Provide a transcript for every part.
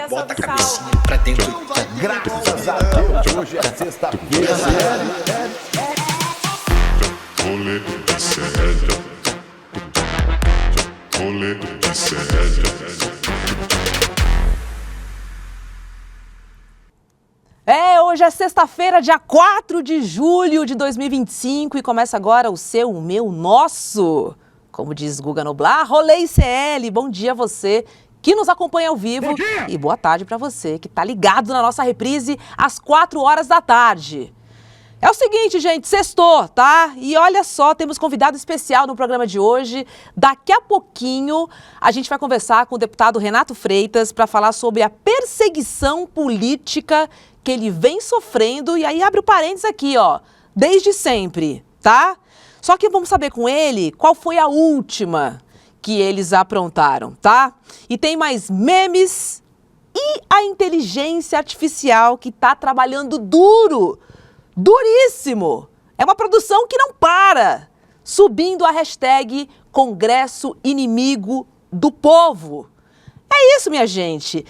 bota a cabecinha pra dentro. Graças a Deus, hoje é sexta-feira. Rolê de sério. Rolê de sério. Hoje é sexta-feira, dia 4 de julho de 2025 e começa agora o seu, o meu, nosso, como diz Guga Noblar, Rolê ICL. Bom dia a você que nos acompanha ao vivo e boa tarde para você que tá ligado na nossa reprise às 4 horas da tarde. É o seguinte, gente, sextou, tá? E olha só, temos convidado especial no programa de hoje. Daqui a pouquinho a gente vai conversar com o deputado Renato Freitas para falar sobre a perseguição política que ele vem sofrendo, e aí abre o parênteses aqui, ó, desde sempre, tá? Só que vamos saber com ele qual foi a última que eles aprontaram, tá? E tem mais memes e a inteligência artificial que tá trabalhando duro, duríssimo. É uma produção que não para, subindo a hashtag Congresso Inimigo do Povo. É isso, minha gente.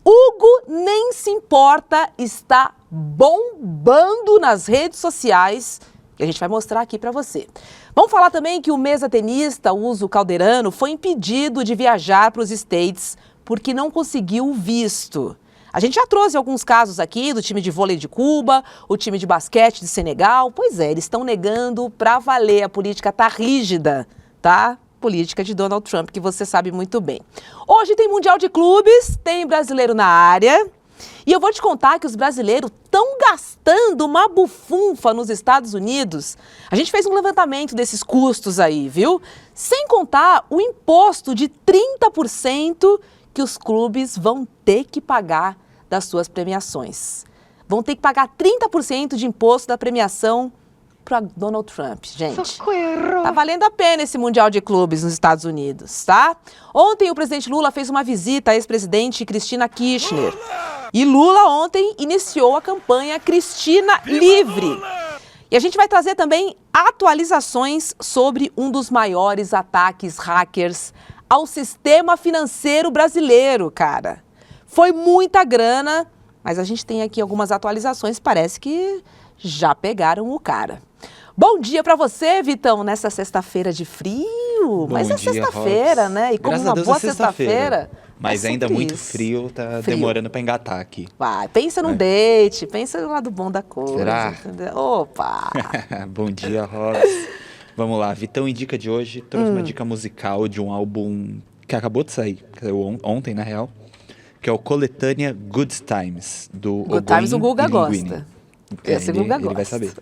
Hugo nem se importa, está bombando nas redes sociais e a gente vai mostrar aqui para você. Vamos falar também que o mesa-tenista Uso Calderano foi impedido de viajar para os States porque não conseguiu o visto. A gente já trouxe alguns casos aqui do time de vôlei de Cuba, o time de basquete de Senegal. Pois é, eles estão negando para valer, a política tá rígida, tá? Política de Donald Trump, que você sabe muito bem. Hoje tem Mundial de Clubes, tem brasileiro na área. E eu vou te contar que os brasileiros estão gastando uma bufunfa nos Estados Unidos. A gente fez um levantamento desses custos aí, viu? Sem contar o imposto de 30% que os clubes vão ter que pagar das suas premiações. Vão ter que pagar 30% de imposto da premiação para Donald Trump, gente. Socorro. Tá valendo a pena esse Mundial de Clubes nos Estados Unidos, tá? Ontem o presidente Lula fez uma visita à ex-presidente Cristina Kirchner. E Lula ontem iniciou a campanha Cristina Livre. E a gente vai trazer também atualizações sobre um dos maiores ataques hackers ao sistema financeiro brasileiro, cara. Foi muita grana, mas a gente tem aqui algumas atualizações, parece que já pegaram o cara. Bom dia pra você, Vitão, nessa sexta-feira de frio. Mas é sexta-feira, né? E como uma boa sexta-feira. Mas ainda muito frio, tá demorando pra engatar aqui. Vai, pensa no date, pensa no lado bom da coisa. Será? Entendeu? Opa! Bom dia, Robs. Vamos lá, Vitão Indica de hoje trouxe uma dica musical de um álbum que acabou de sair, que saiu ontem, na real, que é o Coletânea Good Times, do Good Times o Guga gosta. Ele vai saber.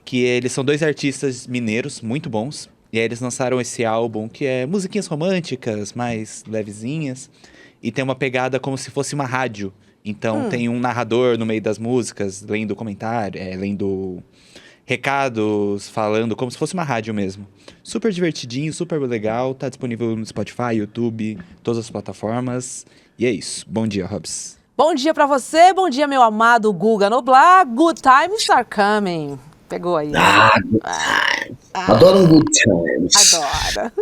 Que eles são dois artistas mineiros muito bons. E aí eles lançaram esse álbum que é musiquinhas românticas, mais levezinhas. E tem uma pegada como se fosse uma rádio. Então tem um narrador no meio das músicas, lendo comentário, lendo recados, falando como se fosse uma rádio mesmo. Super divertidinho, super legal. Tá disponível no Spotify, YouTube, todas as plataformas. E é isso. Bom dia, Robs. Bom dia pra você, bom dia, meu amado Guga Noblar. Good times are coming. Pegou aí. Good times. Adoro um good times. Adora.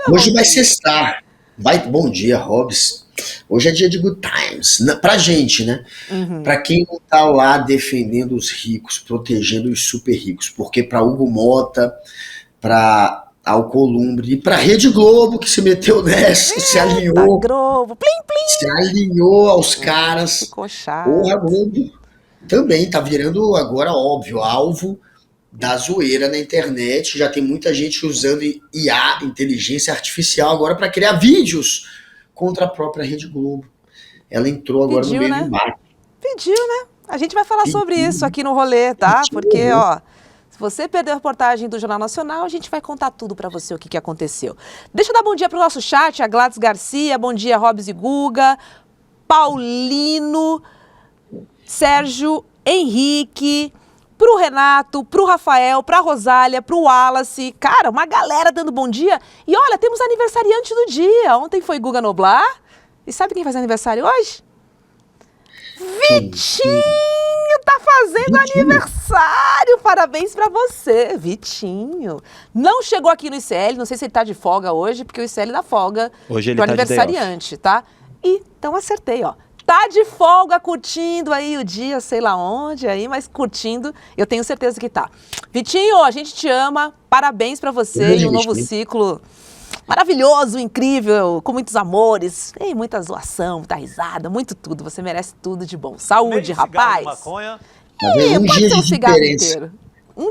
Hoje vai sextar. Bom dia, Robs. Hoje é dia de good times. Pra gente, né? Pra quem não tá lá defendendo os ricos, protegendo os super ricos. Porque pra Hugo Mota, pra Alcolumbre e pra Rede Globo, que se meteu nessa, se alinhou. Globo. Plim, plim. Se alinhou aos caras. Ficou chato. Porra, Globo também tá virando agora, óbvio, alvo da zoeira na internet. Já tem muita gente usando IA, inteligência artificial, agora para criar vídeos contra a própria Rede Globo. Ela entrou agora no meio do mar. Pediu, né? A gente vai falar sobre isso aqui no rolê, tá? Porque, ó, se você perdeu a reportagem do Jornal Nacional, a gente vai contar tudo para você o que aconteceu. Deixa eu dar bom dia pro nosso chat, a Gladys Garcia, bom dia, Robs e Guga, Paulino, Sérgio, Henrique, pro Renato, pro Rafael, pra Rosália, pro Wallace. Cara, uma galera dando bom dia. E olha, temos aniversariante do dia. Ontem foi Guga Noblar. E sabe quem faz aniversário hoje? Vitinho tá fazendo aniversário. Parabéns pra você, Vitinho. Não chegou aqui no ICL, não sei se ele tá de folga hoje, porque o ICL dá folga hoje ele pro tá aniversariante, tá? E então acertei, ó. tá de folga, curtindo aí o dia, sei lá onde aí, mas curtindo, eu tenho certeza que tá. Vitinho, a gente te ama, parabéns pra você e um novo ciclo maravilhoso, incrível, com muitos amores, e muita zoação, muita risada, muito tudo, você merece tudo de bom. Saúde, rapaz! Maconha. Um dia de diferença.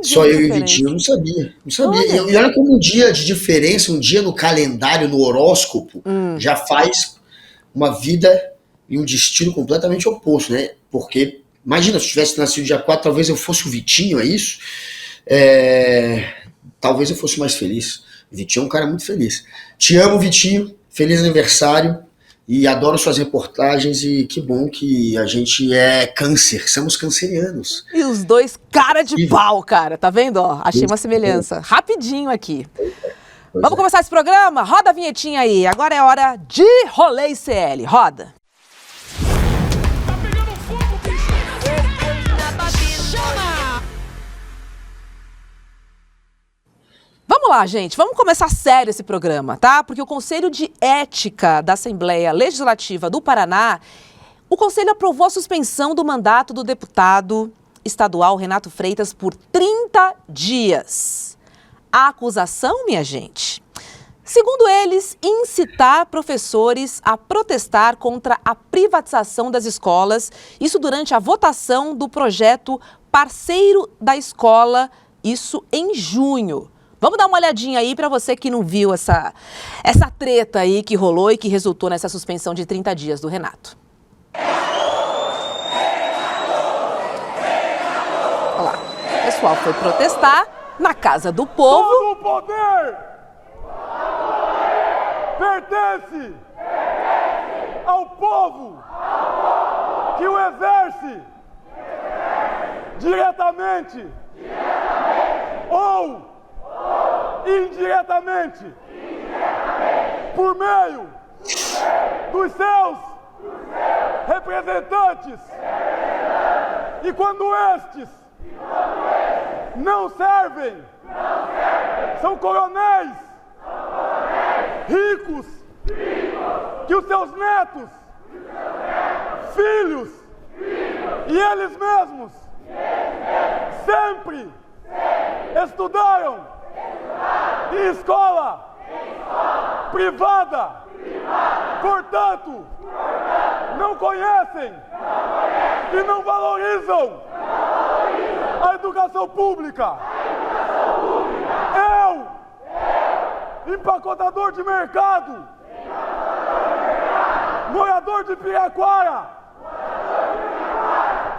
Só eu e o Vitinho, eu não sabia. Olha. E olha como um dia de diferença, um dia no calendário, no horóscopo, já faz uma vida e um destino completamente oposto, né? Porque, imagina, se eu tivesse nascido dia 4, talvez eu fosse o Vitinho, é isso? Talvez eu fosse mais feliz. O Vitinho é um cara muito feliz. Te amo, Vitinho. Feliz aniversário. E adoro suas reportagens e que bom que a gente é câncer, somos cancerianos. E os dois cara de pau, cara, tá vendo? Ó, achei uma semelhança. Rapidinho aqui. Vamos começar esse programa? Roda a vinhetinha aí. Agora é hora de Rolê ICL. Roda. Tá pegando fogo, bicho! Vamos lá, gente, vamos começar sério esse programa, tá? Porque o Conselho de Ética da Assembleia Legislativa do Paraná, o Conselho aprovou a suspensão do mandato do deputado estadual Renato Freitas por 30 dias. A acusação, minha gente, segundo eles, incitar professores a protestar contra a privatização das escolas, isso durante a votação do projeto Parceiro da Escola, isso em junho. Vamos dar uma olhadinha aí para você que não viu essa treta aí que rolou e que resultou nessa suspensão de 30 dias do Renato. Olha lá, o pessoal foi protestar na Casa do Povo. Todo o poder pertence ao povo que o exerce diretamente ou indiretamente, por meio dos seus representantes, e quando estes não servem, são coronéis ricos, que os seus netos, filhos e eles mesmos sempre estudaram em escola privada, portanto, não conhecem e não valorizam a educação pública. Eu, empacotador de mercado, morador de Piraquara,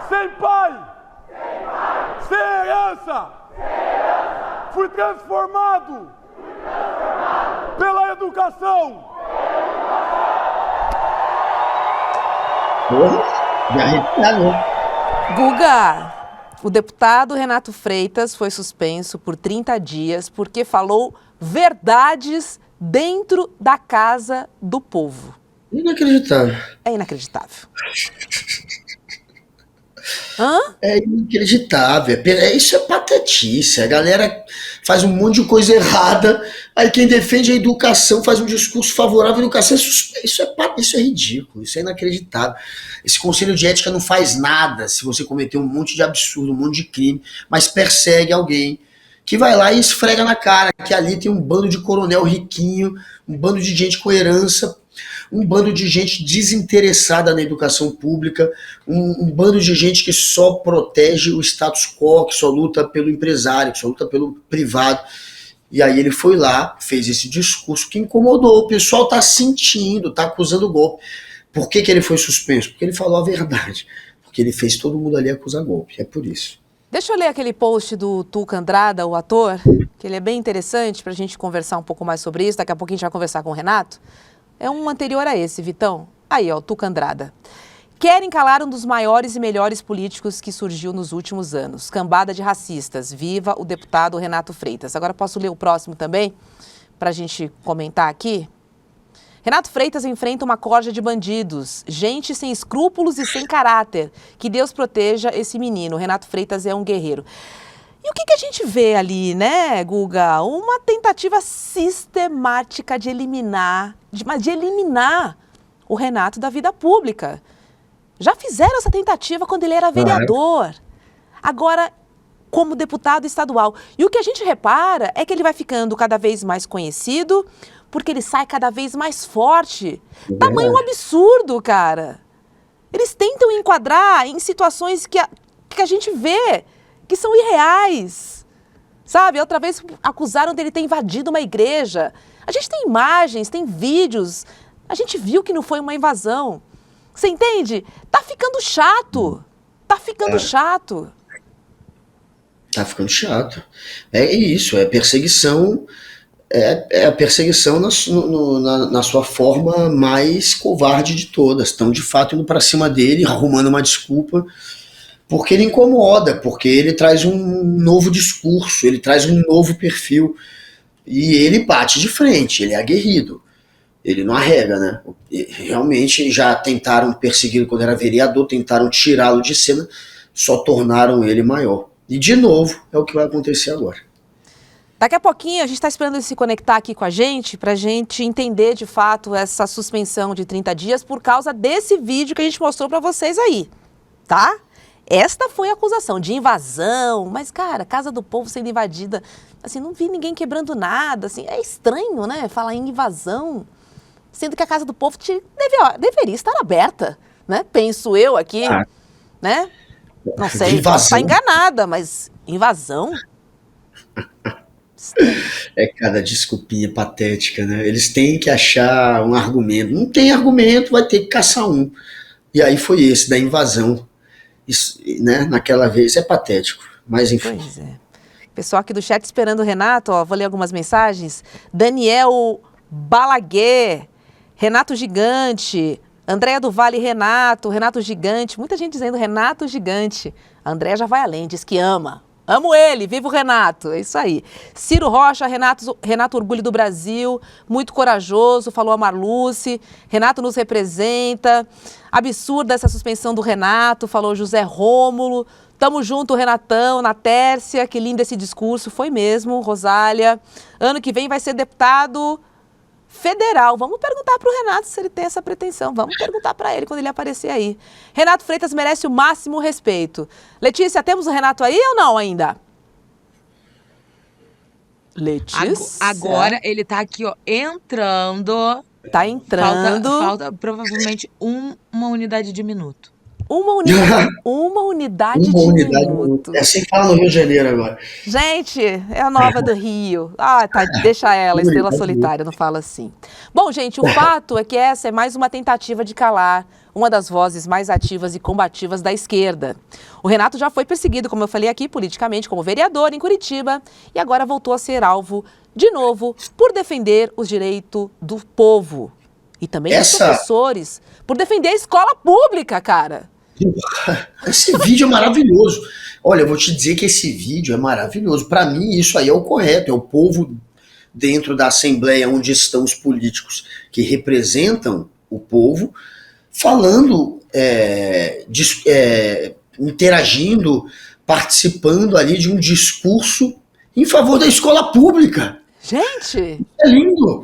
sem pai, sem herança, fui transformado pela educação. Guga, o deputado Renato Freitas foi suspenso por 30 dias porque falou verdades dentro da Casa do Povo. Inacreditável. É inacreditável. Hã? É inacreditável. Isso é patetice. A galera faz um monte de coisa errada, aí quem defende a educação faz um discurso favorável à educação. Isso é ridículo, isso é inacreditável. Esse Conselho de Ética não faz nada se você cometer um monte de absurdo, um monte de crime, mas persegue alguém que vai lá e esfrega na cara que ali tem um bando de coronel riquinho, um bando de gente com herança, um bando de gente desinteressada na educação pública, um bando de gente que só protege o status quo, que só luta pelo empresário, que só luta pelo privado. E aí ele foi lá, fez esse discurso que incomodou. O pessoal está sentindo, está acusando o golpe. Por que ele foi suspenso? Porque ele falou a verdade. Porque ele fez todo mundo ali acusar golpe. É por isso. Deixa eu ler aquele post do Tuca Andrada, o ator, que ele é bem interessante para a gente conversar um pouco mais sobre isso. Daqui a pouquinho a gente vai conversar com o Renato. É um anterior a esse, Vitão. Aí, ó, Tuca Andrada. Querem calar um dos maiores e melhores políticos que surgiu nos últimos anos. Cambada de racistas. Viva o deputado Renato Freitas. Agora posso ler o próximo também, para a gente comentar aqui? Renato Freitas enfrenta uma corja de bandidos, gente sem escrúpulos e sem caráter. Que Deus proteja esse menino. Renato Freitas é um guerreiro. E o que a gente vê ali, né, Guga? Uma tentativa sistemática de eliminar o Renato da vida pública. Já fizeram essa tentativa quando ele era vereador. Agora, como deputado estadual. E o que a gente repara é que ele vai ficando cada vez mais conhecido, porque ele sai cada vez mais forte. Tamanho absurdo, cara. Eles tentam enquadrar em situações que a gente vê que são irreais. Sabe, outra vez acusaram dele ter invadido uma igreja. A gente tem imagens, tem vídeos. A gente viu que não foi uma invasão. Você entende? Tá ficando chato. Tá ficando chato. Tá ficando chato. É isso, é perseguição. É a perseguição na sua forma mais covarde de todas. Estão de fato indo pra cima dele, arrumando uma desculpa, porque ele incomoda, porque ele traz um novo discurso, ele traz um novo perfil. E ele bate de frente, ele é aguerrido. Ele não arrega, né? Realmente já tentaram persegui-lo quando era vereador, tentaram tirá-lo de cena, só tornaram ele maior. E de novo é o que vai acontecer agora. Daqui a pouquinho a gente está esperando ele se conectar aqui com a gente para a gente entender de fato essa suspensão de 30 dias por causa desse vídeo que a gente mostrou para vocês aí, tá? Esta foi a acusação de invasão, mas cara, Casa do Povo sendo invadida, assim, não vi ninguém quebrando nada, assim, é estranho, né, falar em invasão, sendo que a Casa do Povo deveria estar aberta, né, penso eu aqui, né, não sei, posso estar enganada, mas invasão? É cada desculpinha patética, né? Eles têm que achar um argumento. Não tem argumento, vai ter que caçar um. E aí foi esse, da invasão. Isso, né? Naquela vez é patético, mas enfim. Pois é. Pessoal aqui do chat esperando o Renato, ó, vou ler algumas mensagens. Daniel Balaguer, Renato Gigante, Andréa do Vale Renato Gigante, muita gente dizendo Renato Gigante. A Andréa já vai além, diz que ama. Amo ele, viva o Renato, é isso aí. Ciro Rocha, Renato Orgulho do Brasil, muito corajoso, falou a Marluce. Renato nos representa. Absurda essa suspensão do Renato, falou José Rômulo. Tamo junto, Renatão, na Tércia, que lindo esse discurso, foi mesmo, Rosália. Ano que vem vai ser deputado federal. Vamos perguntar para o Renato se ele tem essa pretensão. Vamos perguntar para ele quando ele aparecer aí. Renato Freitas merece o máximo respeito. Letícia, temos o Renato aí ou não ainda? Letícia? Agora ele tá aqui, ó, entrando. Tá entrando. Falta provavelmente uma unidade de minuto. Uma unidade de minuto. É assim que fala no Rio de Janeiro agora. Gente, é a nova do Rio. Ah, tá, deixa ela, Estrela Solitária, não fala assim. Bom, gente, o fato é que essa é mais uma tentativa de calar uma das vozes mais ativas e combativas da esquerda. O Renato já foi perseguido, como eu falei aqui, politicamente, como vereador em Curitiba, e agora voltou a ser alvo, de novo, por defender os direitos do povo. E também dos professores, por defender a escola pública, cara. Esse vídeo é maravilhoso. Olha, eu vou te dizer que esse vídeo é maravilhoso. Para mim, isso aí é o correto. É o povo dentro da Assembleia, onde estão os políticos que representam o povo, falando, interagindo, participando ali de um discurso em favor da escola pública. Gente! É lindo!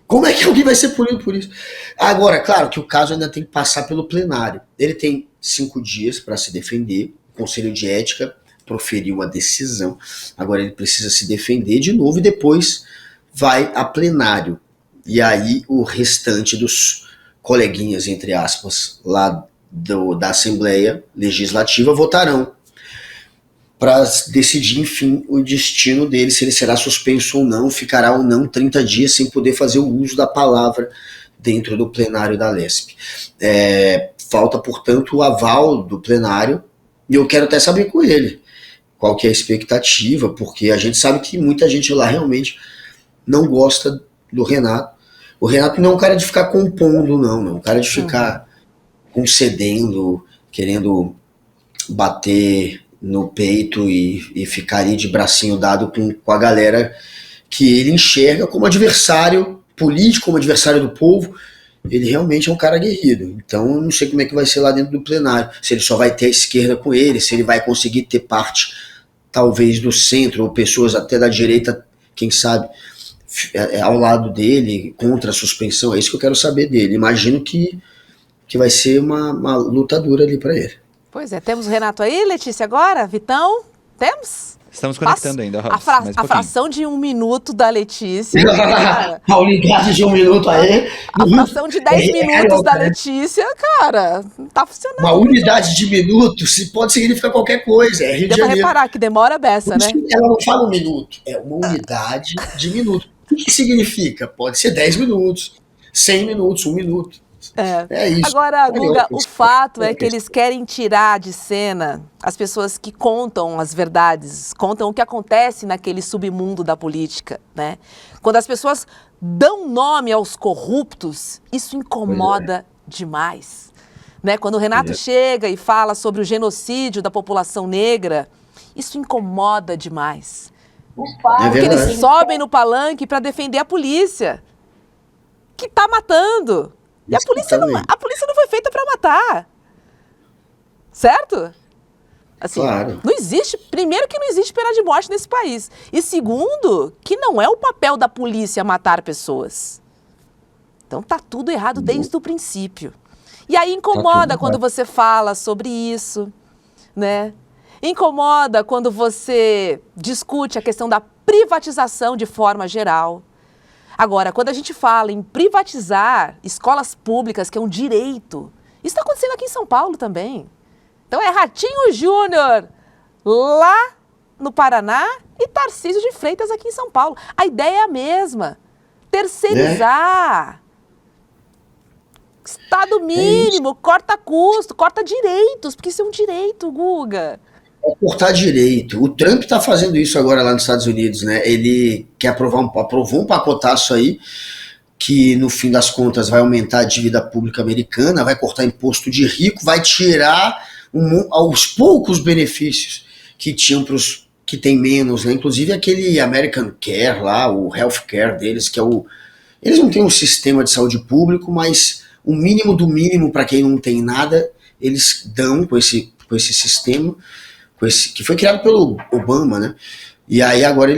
Como é que alguém vai ser punido por isso? Agora, claro que o caso ainda tem que passar pelo plenário. Ele tem 5 dias para se defender. O Conselho de Ética proferiu uma decisão. Agora ele precisa se defender de novo e depois vai a plenário. E aí o restante dos coleguinhas, entre aspas, lá da Assembleia Legislativa votarão para decidir, enfim, o destino dele, se ele será suspenso ou não, ficará ou não 30 dias sem poder fazer o uso da palavra dentro do plenário da LESP. Falta, portanto, o aval do plenário, e eu quero até saber com ele qual que é a expectativa, porque a gente sabe que muita gente lá realmente não gosta do Renato. O Renato não é um cara de ficar compondo, não é um cara de ficar concedendo, querendo bater no peito e ficar ali de bracinho dado com a galera que ele enxerga como adversário político, como adversário do povo. Ele realmente é um cara aguerrido. Então eu não sei como é que vai ser lá dentro do plenário, se ele só vai ter a esquerda com ele, se ele vai conseguir ter parte talvez do centro, ou pessoas até da direita, quem sabe, ao lado dele, contra a suspensão. É isso que eu quero saber dele. Imagino que que vai ser uma luta dura ali para ele. Pois é, temos o Renato aí, Letícia, agora? Vitão? Temos? Estamos conectando ainda, Robson, A mais um pouquinho. fração de 1 minuto da Letícia. Cara, A unidade de 1 minuto aí. a fração de 10 minutos da Letícia, cara, tá funcionando. Uma unidade de minutos pode significar qualquer coisa. É Rio de Deu pra Janeiro. reparar que demora beça, Por né? isso que ela não fala 1 minuto, é uma unidade de minuto. O que significa? Pode ser 10 minutos, 100 minutos, 1 minuto. É isso. Agora, Guga, o fato é que É eles querem tirar de cena as pessoas que contam as verdades, contam o que acontece naquele submundo da política, né? Quando as pessoas dão nome aos corruptos, isso incomoda demais. Né? Quando o Renato chega e fala sobre o genocídio da população negra, isso incomoda demais. Porque eles sobem no palanque para defender a polícia, que está matando. E a polícia não foi feita para matar. Certo? Assim, Claro. não existe, primeiro que não existe pena de morte nesse país. E segundo, que não é o papel da polícia matar pessoas. Então tá tudo errado desde o princípio. E aí incomoda quando você fala sobre isso, né? Incomoda quando você discute a questão da privatização de forma geral. Agora, quando a gente fala em privatizar escolas públicas, que é um direito, isso está acontecendo aqui em São Paulo também. Então é Ratinho Júnior lá no Paraná e Tarcísio de Freitas aqui em São Paulo. A ideia é a mesma. Terceirizar. Estado mínimo, corta custo, corta direitos, porque isso é um direito, Guga. É cortar direito. O Trump está fazendo isso agora lá nos Estados Unidos, né? Ele quer aprovou um pacotaço aí que, no fim das contas, vai aumentar a dívida pública americana, vai cortar imposto de rico, vai tirar aos poucos benefícios que tinham para os que tem menos, né? Inclusive aquele American Care lá, o Health Care deles, que é o... Eles não têm um sistema de saúde público, mas o mínimo do mínimo para quem não tem nada, eles dão com esse sistema, que foi criado pelo Obama, né? E aí agora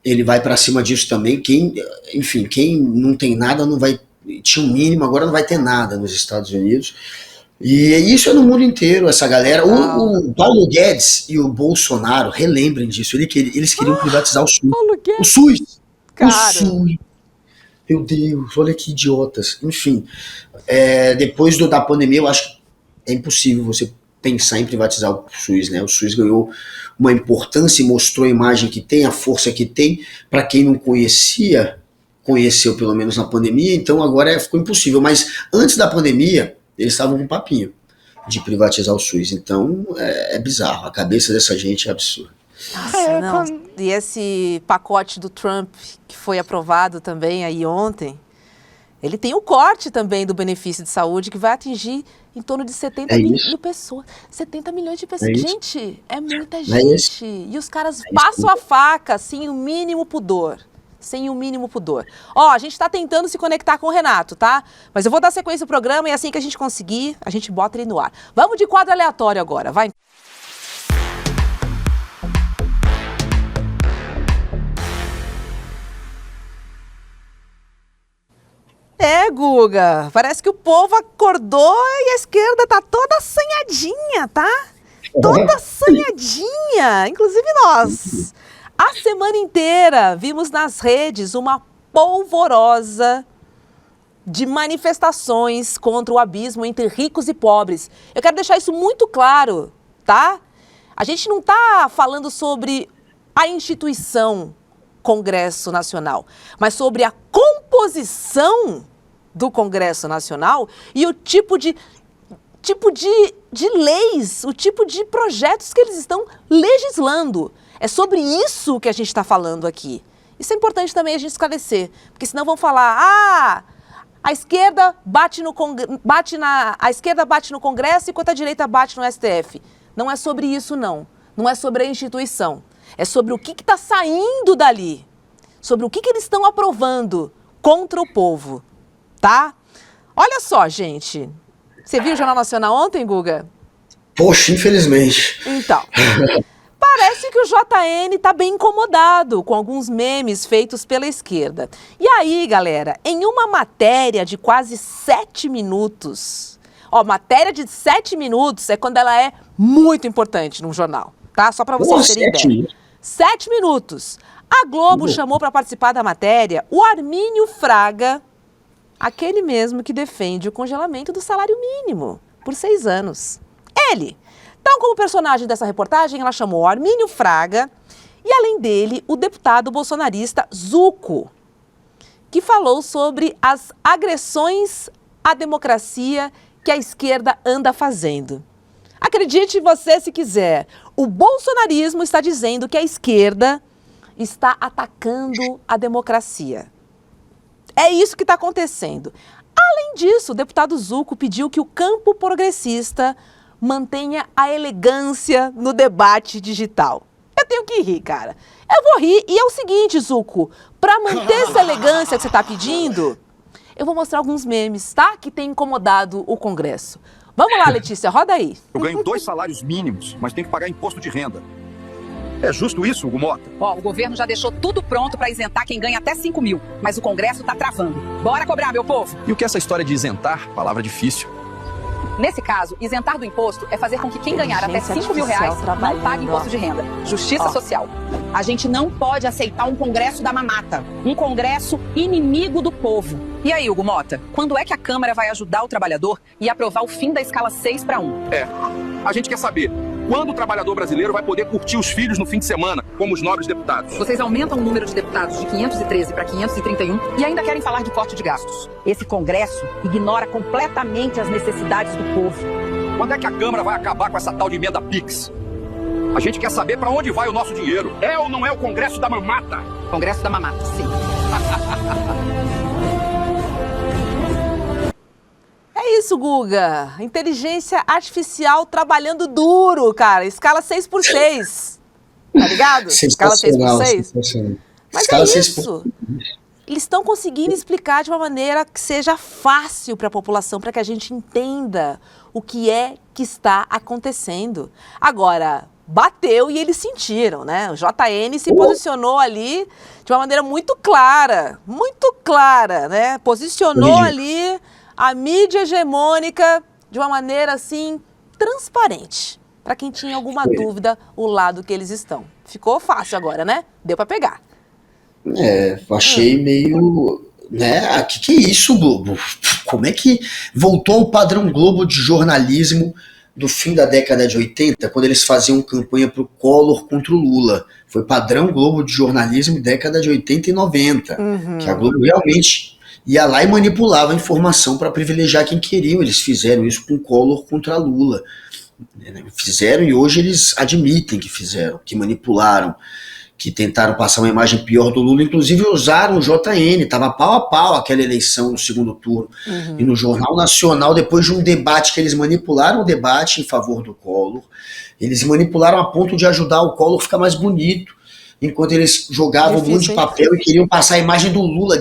ele vai para cima disso também. Quem não tem nada não vai... Tinha um mínimo, agora não vai ter nada nos Estados Unidos. E isso é no mundo inteiro, essa galera. O Paulo Guedes e o Bolsonaro, relembrem disso, eles queriam privatizar o SUS. Paulo Guedes. O SUS! Cara. O SUS! Meu Deus, olha que idiotas. Enfim, depois da pandemia, eu acho que é impossível você pensar em privatizar o SUS, né? O SUS ganhou uma importância e mostrou a imagem que tem, a força que tem. Para quem não conhecia, conheceu pelo menos na pandemia, então agora ficou impossível. Mas antes da pandemia, eles estavam com um papinho de privatizar o SUS. Então é bizarro, a cabeça dessa gente é absurda. Nossa, não. E esse pacote do Trump, que foi aprovado também aí ontem, ele tem o corte também do benefício de saúde, que vai atingir em torno de 70 mil pessoas. 70 milhões de pessoas. Gente, é muita gente. E os caras passam a faca, sem o mínimo pudor. Sem o mínimo pudor. Ó, a gente tá tentando se conectar com o Renato, tá? Mas eu vou dar sequência ao programa e assim que a gente conseguir, a gente bota ele no ar. Vamos de quadro aleatório agora, vai. Guga, parece que o povo acordou e a esquerda tá toda assanhadinha, tá? Toda assanhadinha, inclusive nós. A semana inteira vimos nas redes uma polvorosa de manifestações contra o abismo entre ricos e pobres. Eu quero deixar isso muito claro, tá? A gente não tá falando sobre a instituição Congresso Nacional, mas sobre a composição do Congresso Nacional e o tipo de leis, o tipo de projetos que eles estão legislando. É sobre isso que a gente está falando aqui. Isso é importante também a gente esclarecer, porque senão vão falar, a esquerda bate no Congresso enquanto a direita bate no STF. Não é sobre isso, não. Não é sobre a instituição. É sobre o que está saindo dali. Sobre o que eles estão aprovando contra o povo. Tá? Olha só, gente. Você viu o Jornal Nacional ontem, Guga? Poxa, infelizmente. Então, parece que o JN está bem incomodado com alguns memes feitos pela esquerda. E aí, galera, em uma matéria de quase 7 minutos, Ó, matéria de 7 minutos é quando ela é muito importante num jornal, tá? Só para vocês terem ideia. 7 minutos. A Globo chamou para participar da matéria o Armínio Fraga, aquele mesmo que defende o congelamento do salário mínimo por 6 anos. Ele. Então, como personagem dessa reportagem, ela chamou o Armínio Fraga e, além dele, o deputado bolsonarista Zucco, que falou sobre as agressões à democracia que a esquerda anda fazendo. Acredite você se quiser, o bolsonarismo está dizendo que a esquerda está atacando a democracia. É isso que está acontecendo. Além disso, o deputado Zucco pediu que o campo progressista mantenha a elegância no debate digital. Eu tenho que rir, cara. Eu vou rir e é o seguinte, Zucco, para manter essa elegância que você está pedindo, eu vou mostrar alguns memes, tá? Que tem incomodado o Congresso. Vamos lá, Letícia, roda aí. Eu ganho 2 salários mínimos, mas tenho que pagar imposto de renda. É justo isso, Hugo Mota? Ó, o governo já deixou tudo pronto para isentar quem ganha até 5 mil, mas o Congresso tá travando. Bora cobrar, meu povo! E o que é essa história de isentar? Palavra difícil. Nesse caso, isentar do imposto é fazer com que quem ganhar até 5 mil reais não pague imposto de renda. Justiça social. A gente não pode aceitar um Congresso da mamata. Um Congresso inimigo do povo. E aí, Hugo Mota, quando é que a Câmara vai ajudar o trabalhador e aprovar o fim da escala 6-1? A gente quer saber quando o trabalhador brasileiro vai poder curtir os filhos no fim de semana, como os nobres deputados. Vocês aumentam o número de deputados de 513 para 531 e ainda querem falar de corte de gastos. Esse Congresso ignora completamente as necessidades do povo. Quando é que a Câmara vai acabar com essa tal de emenda PIX? A gente quer saber para onde vai o nosso dinheiro. É ou não é o Congresso da mamata? Congresso da mamata, sim. É isso, Guga. Inteligência artificial trabalhando duro, cara. Escala 6x6. Tá ligado? Escala 6x6. Mas escala é isso. Eles estão conseguindo explicar de uma maneira que seja fácil para a população, para que a gente entenda o que é que está acontecendo. Agora, bateu e eles sentiram, né? O JN se posicionou ali de uma maneira muito clara, né? Posicionou ali a mídia hegemônica de uma maneira, assim, transparente. Para quem tinha alguma dúvida, o lado que eles estão. Ficou fácil agora, né? Deu para pegar. Achei meio... né? Que é isso, Globo? Como é que voltou ao padrão Globo de jornalismo do fim da década de 80, quando eles faziam campanha pro Collor contra o Lula? Foi padrão Globo de jornalismo década de 80 e 90. Que a Globo realmente ia lá e manipulava a informação para privilegiar quem queriam. Eles fizeram isso com Collor contra Lula. Fizeram, e hoje eles admitem que fizeram, que manipularam, que tentaram passar uma imagem pior do Lula, inclusive usaram o JN, estava pau a pau aquela eleição no segundo turno. E no Jornal Nacional, depois de um debate que eles manipularam o debate em favor do Collor, eles manipularam a ponto de ajudar o Collor a ficar mais bonito, enquanto eles jogavam um monte de papel e queriam passar a imagem do Lula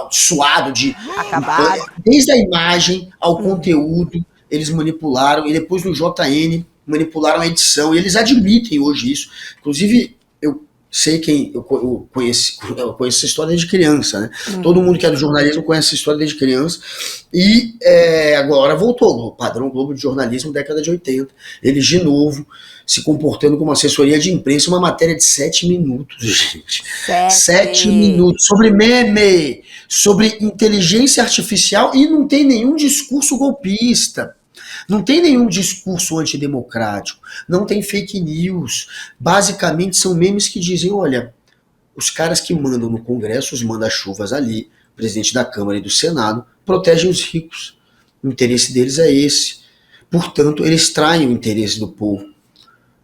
suado, acabado. Desde a imagem ao conteúdo, eles manipularam, e depois no JN manipularam a edição, e eles admitem hoje isso. Inclusive, eu sei eu conheço essa história desde criança, né? Todo mundo que é do jornalismo conhece essa história desde criança, e agora voltou, o padrão Globo de jornalismo década de 80, eles de novo se comportando como assessoria de imprensa, uma matéria de 7 minutos, gente. 7 minutos, sobre meme, sobre inteligência artificial, e não tem nenhum discurso golpista, não tem nenhum discurso antidemocrático, não tem fake news. Basicamente são memes que dizem, olha, os caras que mandam no Congresso, os manda-chuvas ali, o presidente da Câmara e do Senado, protegem os ricos. O interesse deles é esse. Portanto, eles traem o interesse do povo.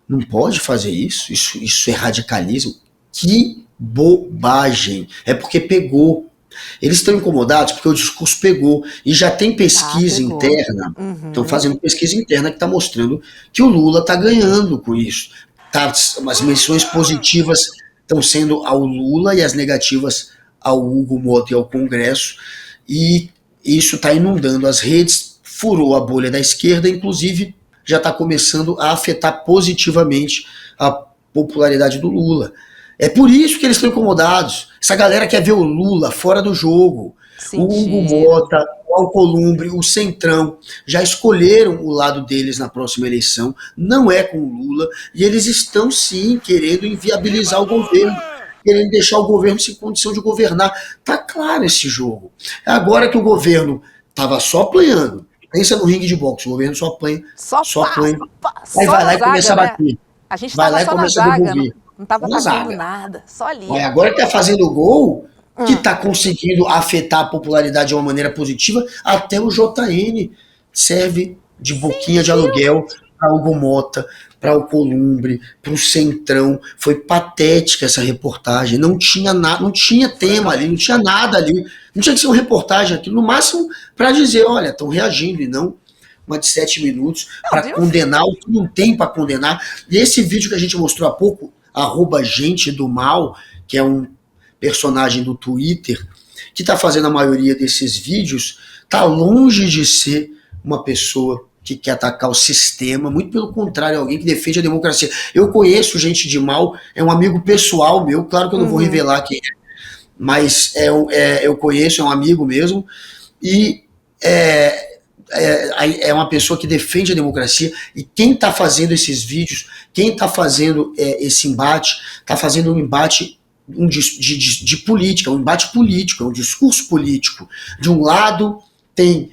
Não pode fazer isso. Isso é radicalismo. Que bobagem. É porque pegou. Eles estão incomodados porque o discurso pegou. E já tem pesquisa interna. Estão fazendo pesquisa interna que está mostrando que o Lula está ganhando com isso. As menções positivas estão sendo ao Lula e as negativas ao Hugo Mota e ao Congresso. E isso está inundando as redes, furou a bolha da esquerda, inclusive já está começando a afetar positivamente a popularidade do Lula. É por isso que eles estão incomodados. Essa galera quer ver o Lula fora do jogo. O Hugo Mota, o Alcolumbre, o Centrão, já escolheram o lado deles na próxima eleição, não é com o Lula, e eles estão sim querendo inviabilizar o governo, querendo deixar o governo sem condição de governar. Tá claro esse jogo. Agora que o governo estava só apanhando, pensa no ringue de boxe, o governo só apanha, só apanha, aí vai lá e começa a bater. A gente vai tava lá e só na começa a zaga, devolver. não tava Na fazendo zaga. nada, só ali. Mas agora que tá fazendo gol, que tá conseguindo afetar a popularidade de uma maneira positiva, até o JN serve de boquinha de aluguel para Hugo Mota, para o Alcolumbre, para o Centrão. Foi patética essa reportagem. Não tinha nada, não tinha tema ali, não tinha nada ali. Não tinha que ser uma reportagem aqui, no máximo para dizer, olha, estão reagindo, e não uma de 7 minutos para condenar o que não tem para condenar. E esse vídeo que a gente mostrou há pouco, @GenteDoMal, que é um personagem do Twitter, que está fazendo a maioria desses vídeos, está longe de ser uma pessoa que quer atacar o sistema, muito pelo contrário, é alguém que defende a democracia. Eu conheço gente de mal, é um amigo pessoal meu, claro que eu não vou revelar quem é, mas eu conheço, é um amigo mesmo, e é uma pessoa que defende a democracia, e quem está fazendo esses vídeos, quem está fazendo esse embate, está fazendo um embate de política, um embate político, um discurso político. De um lado tem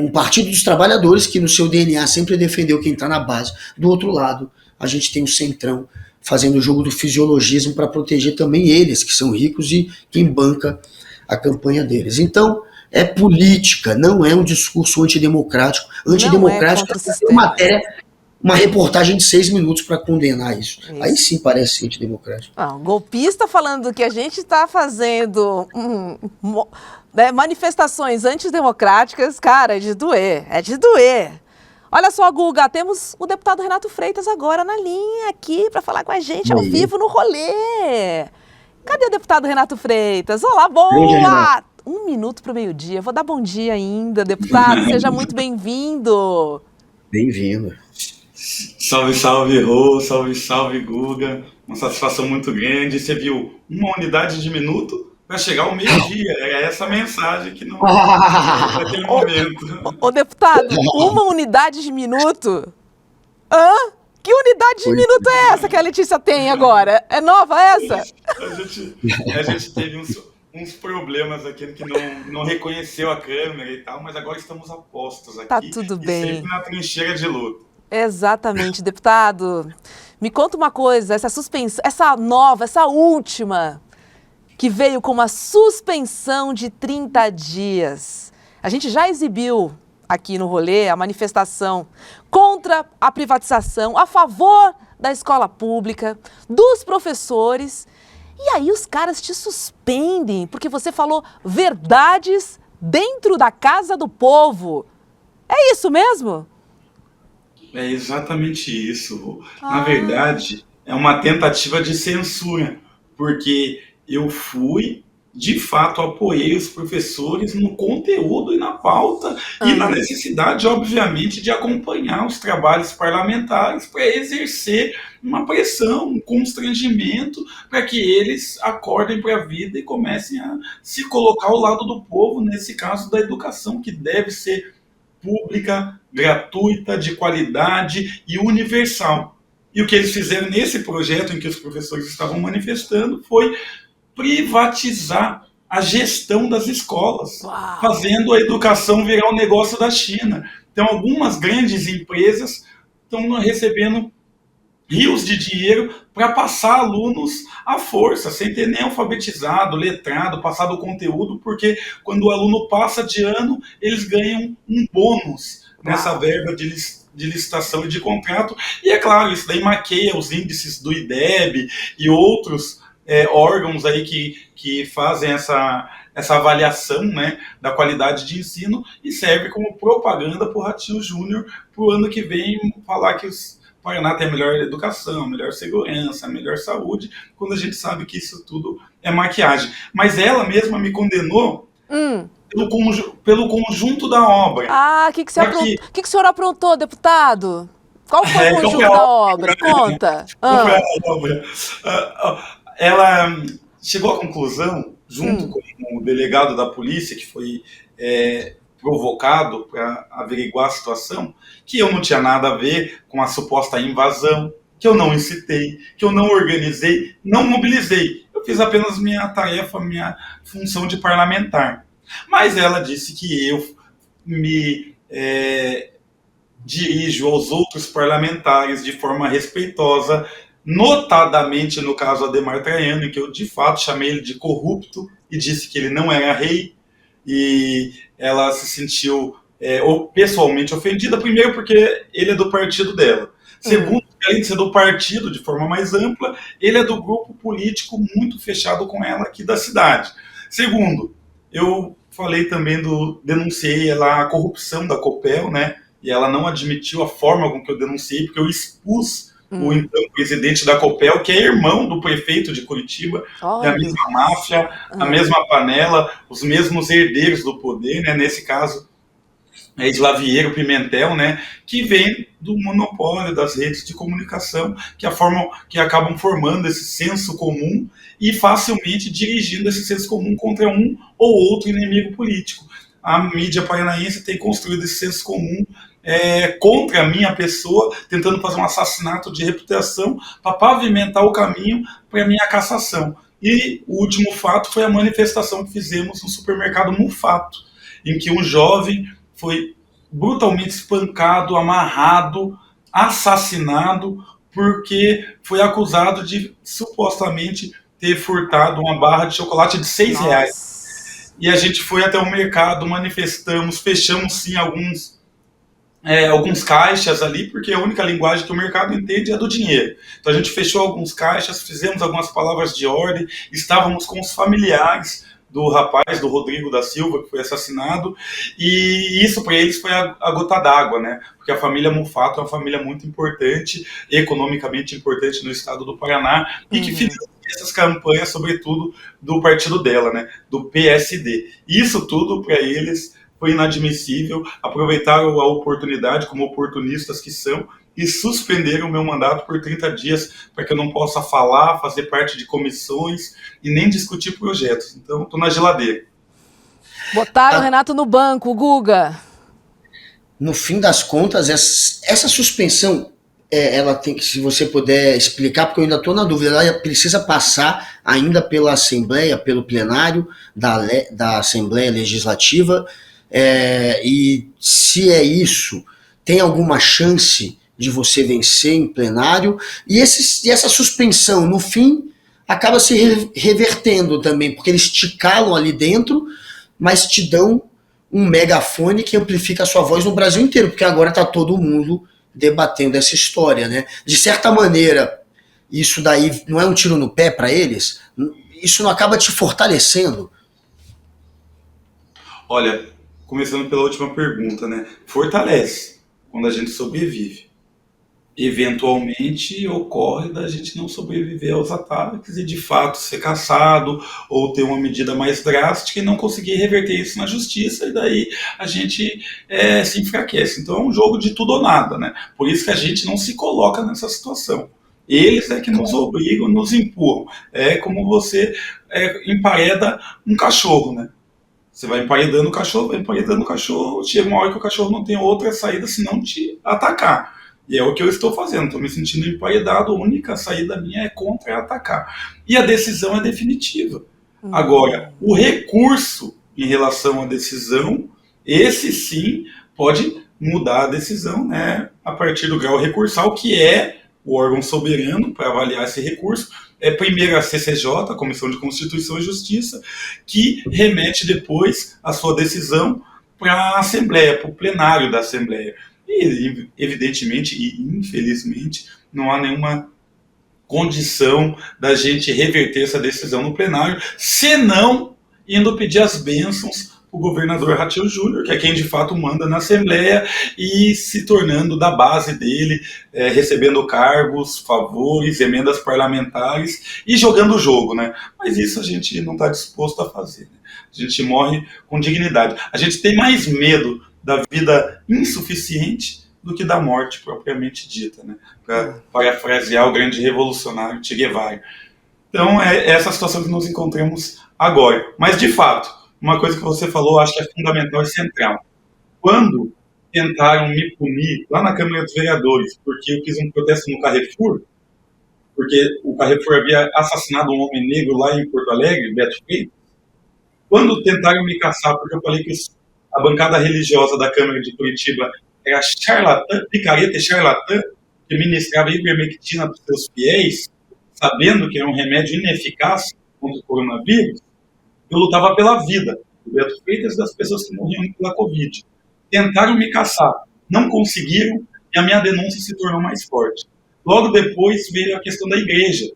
um Partido dos Trabalhadores, que no seu DNA sempre defendeu quem está na base. Do outro lado, a gente tem o Centrão fazendo o jogo do fisiologismo para proteger também eles, que são ricos, e quem banca a campanha deles. Então, é política, não é um discurso antidemocrático. Antidemocrático é uma reportagem de 6 minutos para condenar isso. Aí sim parece antidemocrático. Golpista falando que a gente está fazendo manifestações antidemocráticas, cara, é de doer, Olha só, Guga, temos o deputado Renato Freitas agora na linha aqui para falar com a gente ao vivo no Rolê. Cadê o deputado Renato Freitas? Olá, boa! 1 minuto para o meio-dia. Vou dar bom dia ainda, deputado. Seja muito bem-vindo. Bem-vindo. Salve, salve, Rô. Salve, salve, Guga. Uma satisfação muito grande. Você viu 1 unidade de minuto para chegar ao meio-dia. É essa a mensagem que não naquele momento. Ô, deputado, 1 unidade de minuto? Que unidade de minuto é essa que a Letícia tem agora? É nova essa? A gente teve uns problemas aqui que não reconheceu a câmera e tal, mas agora estamos a postos aqui. Tá tudo bem. Sempre na trincheira de luta. Exatamente, deputado. Me conta uma coisa, essa suspensão, essa última, que veio com uma suspensão de 30 dias. A gente já exibiu aqui no Rolê a manifestação contra a privatização, a favor da escola pública, dos professores. E aí os caras te suspendem porque você falou verdades dentro da casa do povo. É isso mesmo? É exatamente isso. Na verdade, é uma tentativa de censura, porque eu de fato, apoiei os professores no conteúdo e na pauta e na necessidade, obviamente, de acompanhar os trabalhos parlamentares para exercer uma pressão, um constrangimento para que eles acordem para a vida e comecem a se colocar ao lado do povo, nesse caso da educação, que deve ser pública, gratuita, de qualidade e universal. E o que eles fizeram nesse projeto em que os professores estavam manifestando foi privatizar a gestão das escolas, fazendo a educação virar um negócio da China. Então, algumas grandes empresas estão recebendo rios de dinheiro para passar alunos à força, sem ter nem alfabetizado, letrado, passado o conteúdo, porque quando o aluno passa de ano, eles ganham um bônus nessa verba de licitação e de contrato. E é claro, isso daí maqueia os índices do IDEB e outros órgãos aí que fazem essa avaliação, né, da qualidade de ensino, e serve como propaganda para o Ratinho Júnior para o ano que vem falar que o Paraná tem a melhor educação, a melhor segurança, a melhor saúde, quando a gente sabe que isso tudo é maquiagem. Mas ela mesma me condenou pelo conjunto da obra. O que o senhor aprontou, deputado? Qual foi o conjunto da obra? Conta. Qual foi a obra? Ela chegou à conclusão junto com o delegado da polícia, que foi provocado para averiguar a situação, que eu não tinha nada a ver com a suposta invasão, que eu não incitei, que eu não organizei, não mobilizei. Eu fiz apenas minha tarefa, minha função de parlamentar. Mas ela disse que eu me dirijo aos outros parlamentares de forma respeitosa, notadamente no caso Adhemar Traiano, em que eu de fato chamei ele de corrupto e disse que ele não era rei, e ela se sentiu pessoalmente ofendida, primeiro porque ele é do partido dela, segundo, além de ser do partido de forma mais ampla, ele é do grupo político muito fechado com ela aqui da cidade. Segundo, eu falei também denunciei lá a corrupção da Copel, né? E ela não admitiu a forma com que eu denunciei, porque eu expus o então presidente da Copel, que é irmão do prefeito de Curitiba, é a mesma máfia, a mesma panela, os mesmos herdeiros do poder, né? Nesse caso, é Slaviero Pimentel, né? Que vem do monopólio das redes de comunicação, que acabam formando esse senso comum e facilmente dirigindo esse senso comum contra um ou outro inimigo político. A mídia paranaense tem construído esse senso comum contra a minha pessoa, tentando fazer um assassinato de reputação para pavimentar o caminho para a minha cassação. E o último fato foi a manifestação que fizemos no supermercado Mufato, em que um jovem foi brutalmente espancado, amarrado, assassinado, porque foi acusado de supostamente ter furtado uma barra de chocolate de R$6. E a gente foi até o mercado, manifestamos, fechamos sim alguns caixas ali, porque a única linguagem que o mercado entende é do dinheiro. Então a gente fechou alguns caixas, fizemos algumas palavras de ordem, estávamos com os familiares do rapaz, do Rodrigo da Silva, que foi assassinado, e isso para eles foi a gota d'água, né? Porque a família Mufato é uma família muito importante, economicamente importante no estado do Paraná, e que financia essas campanhas, sobretudo do partido dela, né? Do PSD. Isso tudo para eles foi inadmissível, aproveitaram a oportunidade como oportunistas que são e suspenderam o meu mandato por 30 dias para que eu não possa falar, fazer parte de comissões e nem discutir projetos. Então, estou na geladeira. Botaram o Renato no banco, Guga. No fim das contas, essa suspensão, ela tem que, se você puder explicar, porque eu ainda estou na dúvida, ela precisa passar ainda pela Assembleia, pelo plenário da Assembleia Legislativa, e se é isso, tem alguma chance de você vencer em plenário, e essa suspensão, no fim, acaba se revertendo também, porque eles te calam ali dentro, mas te dão um megafone que amplifica a sua voz no Brasil inteiro, porque agora está todo mundo debatendo essa história, né? De certa maneira, isso daí não é um tiro no pé para eles? Isso não acaba te fortalecendo? Olha, começando pela última pergunta, né? Fortalece quando a gente sobrevive. Eventualmente ocorre da gente não sobreviver aos ataques e de fato ser cassado ou ter uma medida mais drástica e não conseguir reverter isso na justiça, e daí a gente se enfraquece. Então é um jogo de tudo ou nada, né? Por isso que a gente não se coloca nessa situação. Eles é que nos obrigam, nos empurram. É como você empareda um cachorro, né? Você vai emparedando o cachorro, chega uma hora que o cachorro não tem outra saída senão te atacar. E é o que eu estou fazendo, estou me sentindo emparedado, a única saída minha é contra-atacar. E a decisão é definitiva. Agora, o recurso em relação à decisão, esse sim pode mudar a decisão, né, a partir do grau recursal, que é o órgão soberano para avaliar esse recurso. Primeiro a CCJ, a Comissão de Constituição e Justiça, que remete depois a sua decisão para a Assembleia, para o plenário da Assembleia. E, evidentemente e infelizmente, não há nenhuma condição da gente reverter essa decisão no plenário, senão indo pedir as bênçãos para o governador Ratinho Júnior, que é quem de fato manda na Assembleia, e se tornando da base dele, recebendo cargos, favores, emendas parlamentares e jogando o jogo, né? Mas isso a gente não está disposto a fazer, né? A gente morre com dignidade. A gente tem mais medo da vida insuficiente do que da morte propriamente dita, né? Para parafrasear o grande revolucionário Che Guevara. Então, é essa situação que nos encontramos agora. Mas, de fato, uma coisa que você falou, acho que é fundamental e central. Quando tentaram me punir lá na Câmara dos Vereadores, porque eu fiz um protesto no Carrefour, porque o Carrefour havia assassinado um homem negro lá em Porto Alegre, Beto Freitas, quando tentaram me caçar, porque eu falei que a bancada religiosa da Câmara de Curitiba era charlatã, picareta e charlatã, que ministrava ivermectina para os seus fiéis, sabendo que era um remédio ineficaz contra o coronavírus, eu lutava pela vida do Beto Freitas e das pessoas que morriam pela Covid. Tentaram me caçar, não conseguiram, e a minha denúncia se tornou mais forte. Logo depois veio a questão da igreja.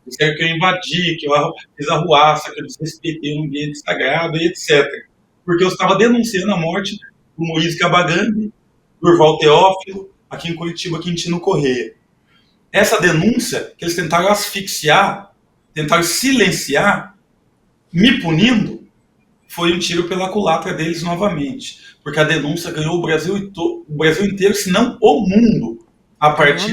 Disseram que eu invadi, que eu fiz arruaça, que eu desrespeitei o ambiente sagrado e etc. Porque eu estava denunciando a morte do Moisés Kabagambi, do Durval Teófilo, aqui em Curitiba, Quintino Correia. Essa denúncia, que eles tentaram asfixiar, tentaram silenciar, me punindo, foi um tiro pela culatra deles novamente. Porque a denúncia ganhou o Brasil inteiro, se não o mundo, a partir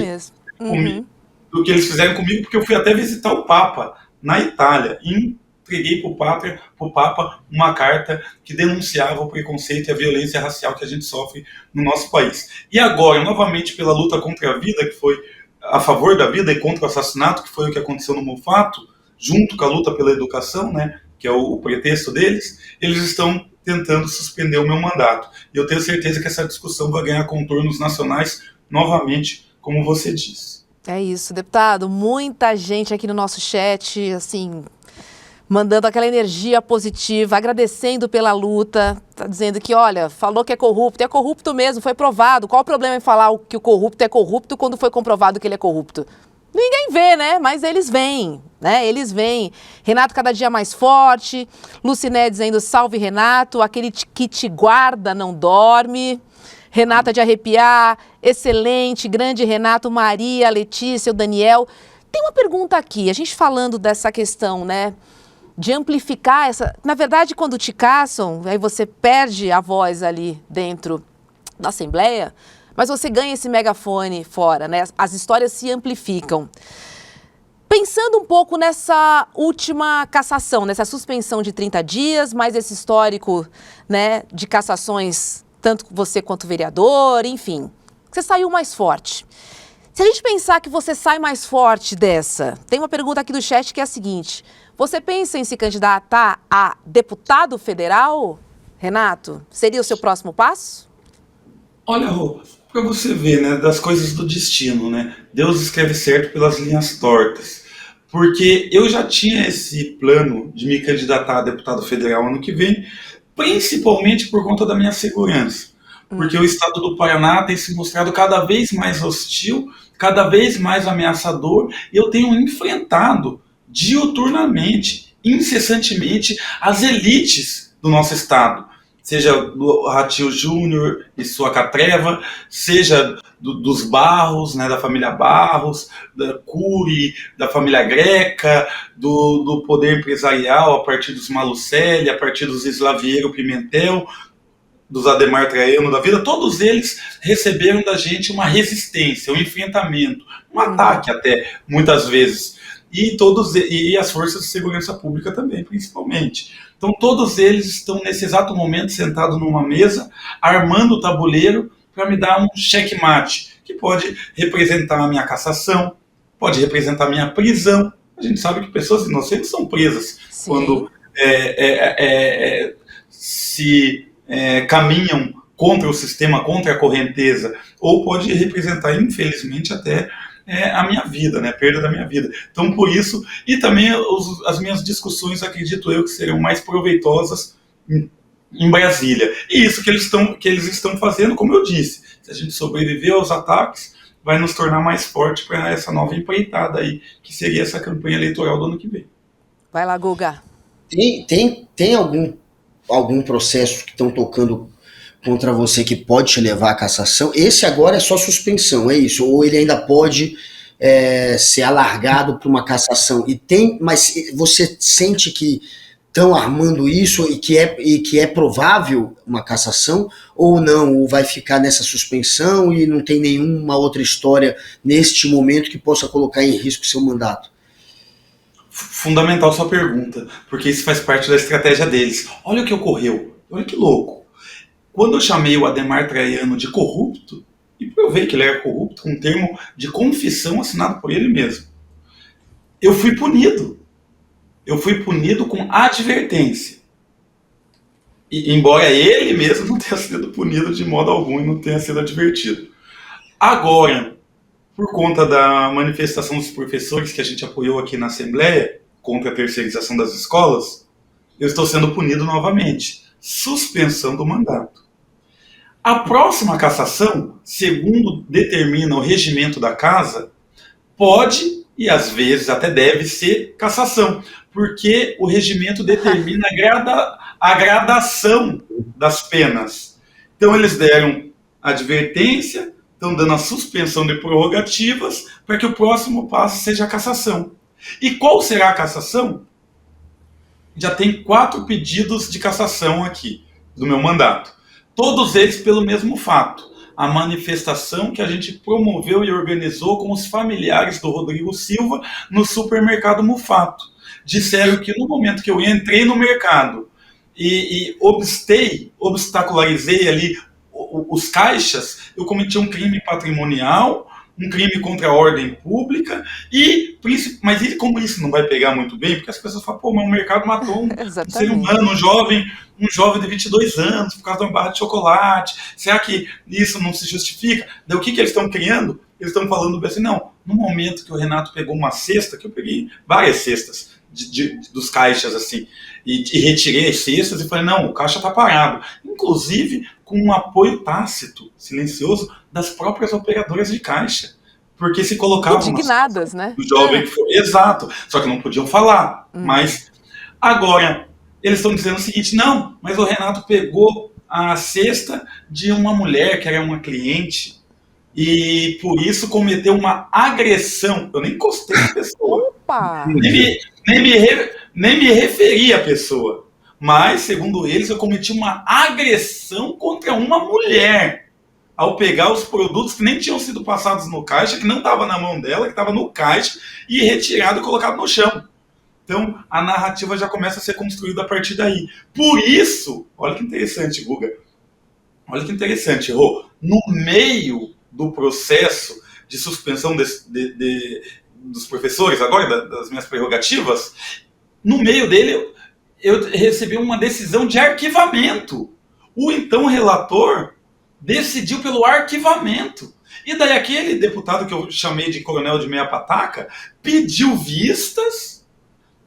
do que eles fizeram comigo, porque eu fui até visitar o Papa na Itália e entreguei para o Papa uma carta que denunciava o preconceito e a violência racial que a gente sofre no nosso país. E agora, novamente, pela luta contra a vida, que foi a favor da vida e contra o assassinato, que foi o que aconteceu no Mufato, junto com a luta pela educação, né, que é o pretexto deles, eles estão tentando suspender o meu mandato. E eu tenho certeza que essa discussão vai ganhar contornos nacionais novamente, como você disse. É isso, deputado. Muita gente aqui no nosso chat, assim, mandando aquela energia positiva, agradecendo pela luta, tá dizendo que, olha, falou que é corrupto mesmo, foi provado. Qual o problema em falar que o corrupto é corrupto quando foi comprovado que ele é corrupto? Ninguém vê, né? Mas eles veem, né? Eles veem. Renato cada dia mais forte, Luciné dizendo salve Renato, aquele que te guarda não dorme. Renata de arrepiar, excelente, grande Renato, Maria, Letícia, o Daniel. Tem uma pergunta aqui, a gente falando dessa questão, né, de amplificar essa... Na verdade, quando te caçam, aí você perde a voz ali dentro da Assembleia, mas você ganha esse megafone fora, né? As histórias se amplificam. Pensando um pouco nessa última cassação, nessa suspensão de 30 dias, mais esse histórico, né, de cassações... tanto você quanto o vereador, enfim, você saiu mais forte. Se a gente pensar que você sai mais forte dessa, tem uma pergunta aqui do chat que é a seguinte, você pensa em se candidatar a deputado federal, Renato? Seria o seu próximo passo? Olha, Rô, para você ver, né, das coisas do destino, né, Deus escreve certo pelas linhas tortas, porque eu já tinha esse plano de me candidatar a deputado federal ano que vem, principalmente por conta da minha segurança, porque o estado do Paraná tem se mostrado cada vez mais hostil, cada vez mais ameaçador, e eu tenho enfrentado diuturnamente, incessantemente, as elites do nosso estado, seja do Ratinho Júnior e sua catreva, seja dos Barros, né, da família Barros, da Cury, da família Greca, do poder empresarial, a partir dos Malucelli, a partir dos Slaviero Pimentel, dos Ademar Traiano da vida, todos eles receberam da gente uma resistência, um enfrentamento, um ataque até, muitas vezes. E as forças de segurança pública também, principalmente. Então todos eles estão nesse exato momento sentados numa mesa, armando o tabuleiro para me dar um checkmate, que pode representar a minha cassação, pode representar a minha prisão. A gente sabe que pessoas inocentes são presas quando caminham contra o sistema, contra a correnteza, ou pode representar, infelizmente, até a minha vida, né, a perda da minha vida. Então, por isso, e também as minhas discussões, acredito eu, que serão mais proveitosas em Brasília. E isso que eles estão fazendo, como eu disse, se a gente sobreviver aos ataques, vai nos tornar mais forte para essa nova empreitada aí, que seria essa campanha eleitoral do ano que vem. Vai lá, Guga. Tem algum processo que estão tocando contra você que pode te levar à cassação? Esse agora é só suspensão, é isso? Ou ele ainda pode ser alargado para uma cassação? Mas você sente que estão armando isso e que é provável uma cassação, ou não? Ou vai ficar nessa suspensão e não tem nenhuma outra história neste momento que possa colocar em risco seu mandato? Fundamental sua pergunta, porque isso faz parte da estratégia deles. Olha o que ocorreu, olha que louco. Quando eu chamei o Adhemar Traiano de corrupto, e provei que ele era corrupto, com um termo de confissão assinado por ele mesmo, eu fui punido. Eu fui punido com advertência. E, embora ele mesmo não tenha sido punido de modo algum e não tenha sido advertido. Agora, por conta da manifestação dos professores que a gente apoiou aqui na Assembleia, contra a terceirização das escolas, eu estou sendo punido novamente. Suspensão do mandato. A próxima cassação, segundo determina o regimento da casa, pode e às vezes até deve ser cassação, porque o regimento determina a gradação das penas. Então eles deram advertência, estão dando a suspensão de prerrogativas para que o próximo passo seja a cassação. E qual será a cassação? Já tem 4 pedidos de cassação aqui, do meu mandato. Todos eles pelo mesmo fato. A manifestação que a gente promoveu e organizou com os familiares do Rodrigo Silva no supermercado Mufato. Disseram que no momento que eu entrei no mercado e obstacularizei ali os caixas, eu cometi um crime patrimonial, um crime contra a ordem pública, mas como isso não vai pegar muito bem, porque as pessoas falam, pô, mas o mercado matou um ser humano, um jovem de 22 anos, por causa de uma barra de chocolate, será que isso não se justifica? Daí o que eles estão criando? Eles estão falando assim, não, no momento que o Renato pegou uma cesta, que eu peguei várias cestas dos caixas, assim, e retirei as cestas e falei, não, o caixa está parado. Inclusive com um apoio tácito, silencioso, das próprias operadoras de caixa. Porque se colocavam... Indignadas, né? O jovem que foi... Exato. Só que não podiam falar. Mas, agora, eles estão dizendo o seguinte, não, mas o Renato pegou a cesta de uma mulher, que era uma cliente, e por isso cometeu uma agressão. Eu nem encostei na pessoa. Opa! Nem me referi à pessoa. Mas, segundo eles, eu cometi uma agressão contra uma mulher ao pegar os produtos que nem tinham sido passados no caixa, que não estava na mão dela, que estava no caixa, e retirado e colocado no chão. Então, a narrativa já começa a ser construída a partir daí. Por isso, olha que interessante, Guga. Olha que interessante, Rô. No meio do processo de suspensão dos professores, agora, das minhas prerrogativas, no meio dele, eu recebi uma decisão de arquivamento. O então relator decidiu pelo arquivamento. E daí aquele deputado que eu chamei de coronel de meia pataca pediu vistas,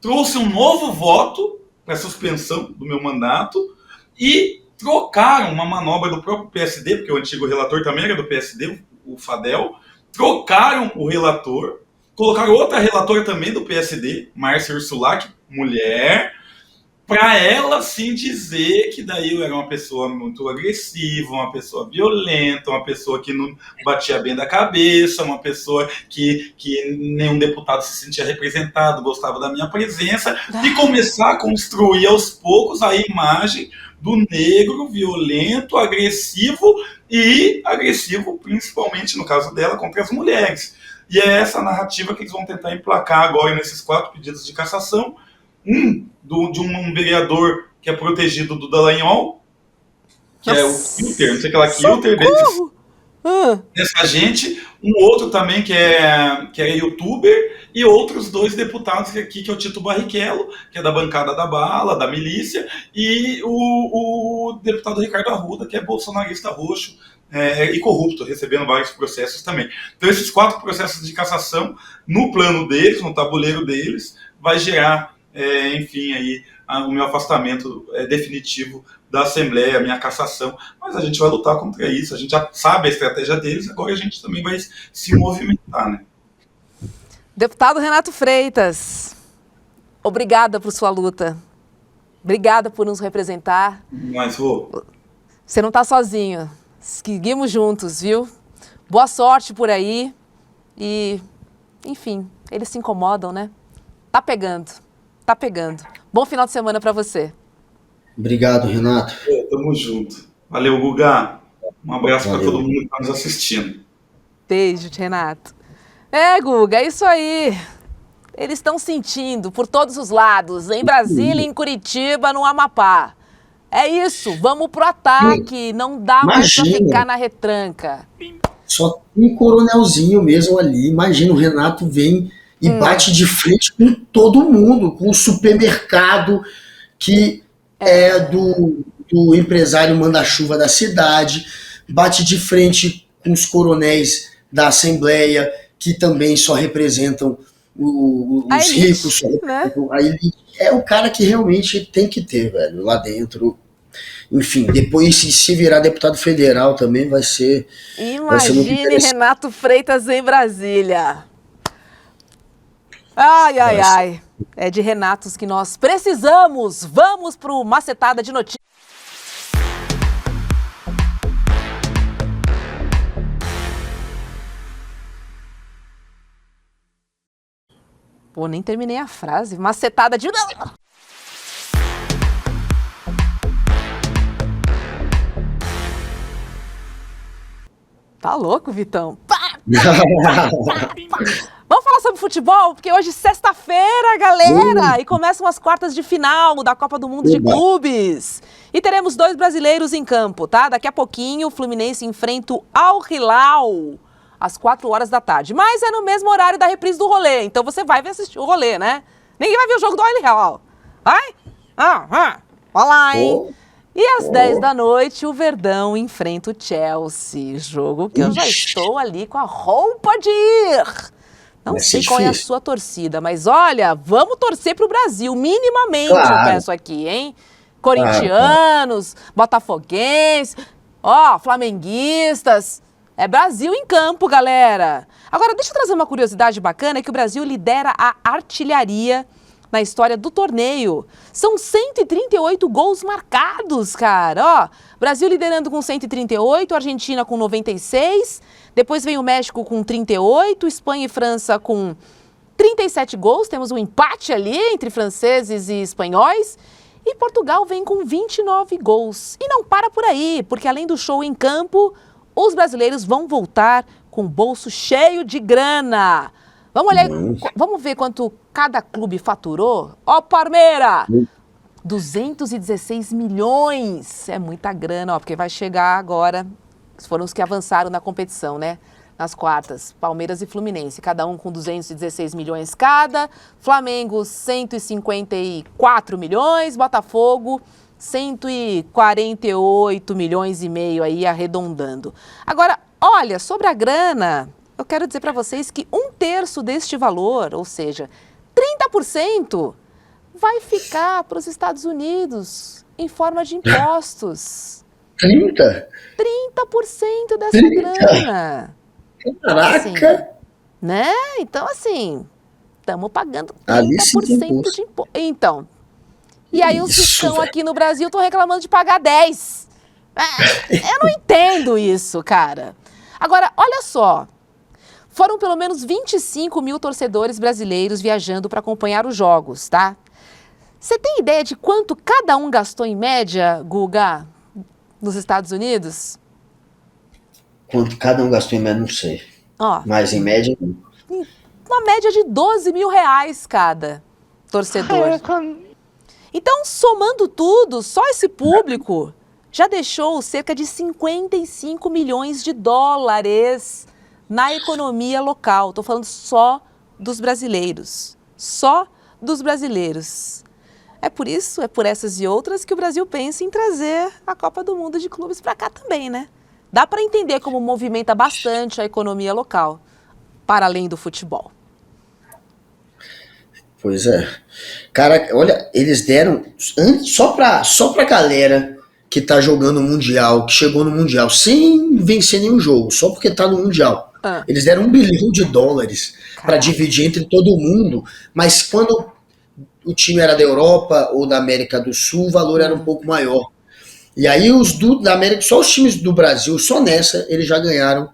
trouxe um novo voto para suspensão do meu mandato e trocaram uma manobra do próprio PSD, porque o antigo relator também era do PSD, o Fadel, trocaram o relator, colocaram outra relatora também do PSD, Márcia Ursulac, mulher, para ela sim dizer que daí eu era uma pessoa muito agressiva, uma pessoa violenta, uma pessoa que não batia bem da cabeça, uma pessoa que nenhum deputado se sentia representado, gostava da minha presença, e começar a construir aos poucos a imagem do negro violento, agressivo e agressivo principalmente, no caso dela, contra as mulheres. E é essa narrativa que eles vão tentar emplacar agora nesses 4 pedidos de cassação, de um vereador que é protegido do Dallagnol, que é o Kilter, não sei o que lá, Kilter, dessa gente, um outro também que é youtuber, e outros 2 deputados aqui, que é o Tito Barrichello, que é da bancada da bala, da milícia, e o deputado Ricardo Arruda, que é bolsonarista roxo e corrupto, recebendo vários processos também. Então esses 4 processos de cassação, no plano deles, no tabuleiro deles, vai gerar enfim, aí, o meu afastamento definitivo da Assembleia, a minha cassação, mas a gente vai lutar contra isso, a gente já sabe a estratégia deles, agora a gente também vai se movimentar, né? Deputado Renato Freitas, obrigada por sua luta, obrigada por nos representar. Mas, Rô, você não está sozinho, seguimos juntos, viu? Boa sorte por aí e, enfim, eles se incomodam, né? Tá pegando. Tá pegando. Bom final de semana para você. Obrigado, Renato. Tamo junto. Valeu, Guga. Um abraço para todo mundo que está nos assistindo. Beijo, Renato. Guga, é isso aí. eles estão sentindo por todos os lados, em Brasília, em Curitiba, no Amapá. É isso, vamos pro ataque, não dá mais pra ficar na retranca. Só tem um coronelzinho mesmo ali, imagina, o Renato vem e bate de frente com todo mundo, com o supermercado que é do empresário manda-chuva da cidade, bate de frente com os coronéis da Assembleia, que também só representam os ricos, né? A elite. É o cara que realmente tem que ter, velho, lá dentro. Enfim, depois se virar deputado federal também vai ser... Imagine Renato Freitas em Brasília. Ai. É de Renatos que nós precisamos. Vamos pro Macetada de Notícias. Pô, nem terminei a frase. Macetada de... Tá louco, Vitão? Vamos falar sobre futebol, porque hoje é sexta-feira, galera, e começam as quartas de final da Copa do Mundo de Clubes. E teremos 2 brasileiros em campo, tá? Daqui a pouquinho o Fluminense enfrenta o Al Hilal, às 4 horas da tarde. Mas é no mesmo horário da reprise do rolê, então você vai assistir o rolê, né? Ninguém vai ver o jogo do Al Hilal. Vai? Olha lá, hein? E às 10 da noite, o Verdão enfrenta o Chelsea. Jogo que eu já estou ali com a roupa de ir. Não sei qual é a sua torcida, mas olha, vamos torcer pro Brasil, minimamente, eu peço aqui, hein? Corintianos, botafoguenses, flamenguistas. É Brasil em campo, galera. Agora, deixa eu trazer uma curiosidade bacana, é que o Brasil lidera a artilharia na história do torneio. São 138 gols marcados, cara. Brasil liderando com 138, Argentina com 96, depois vem o México com 38, Espanha e França com 37 gols, temos um empate ali entre franceses e espanhóis, e Portugal vem com 29 gols. E não para por aí, porque além do show em campo, os brasileiros vão voltar com o bolso cheio de grana. Vamos ver quanto cada clube faturou? Parmeira! 216 milhões! É muita grana, porque vai chegar agora, foram os que avançaram na competição, né? Nas quartas, Palmeiras e Fluminense, cada um com 216 milhões cada, Flamengo 154 milhões, Botafogo 148 milhões e meio aí, arredondando. Agora, olha, sobre a grana... Eu quero dizer para vocês que 1/3 deste valor, ou seja, 30%, vai ficar para os Estados Unidos em forma de impostos. 30%? 30% dessa grana. Caraca! Assim, né? Então, assim, estamos pagando 30% de imposto. Então, e aí os que estão aqui no Brasil estão reclamando de pagar 10%. Eu não entendo isso, cara. Agora, olha só. Foram pelo menos 25 mil torcedores brasileiros viajando para acompanhar os jogos, tá? Você tem ideia de quanto cada um gastou em média, Guga, nos Estados Unidos? Quanto cada um gastou em média, não sei. Mas em média... Uma média de 12 mil reais cada torcedor. Então, somando tudo, só esse público já deixou cerca de 55 milhões de dólares na economia local. Estou falando só dos brasileiros. Só dos brasileiros. É por isso, é por essas e outras que o Brasil pensa em trazer a Copa do Mundo de Clubes para cá também, né? Dá para entender como movimenta bastante a economia local, para além do futebol. Pois é. Cara, olha, eles deram só pra galera que tá jogando o Mundial, que chegou no Mundial sem vencer nenhum jogo, só porque tá no Mundial. Eles deram $1 bilhão para dividir entre todo mundo, mas quando o time era da Europa ou da América do Sul, o valor era um pouco maior. E aí da América, só os times do Brasil, só nessa, eles já ganharam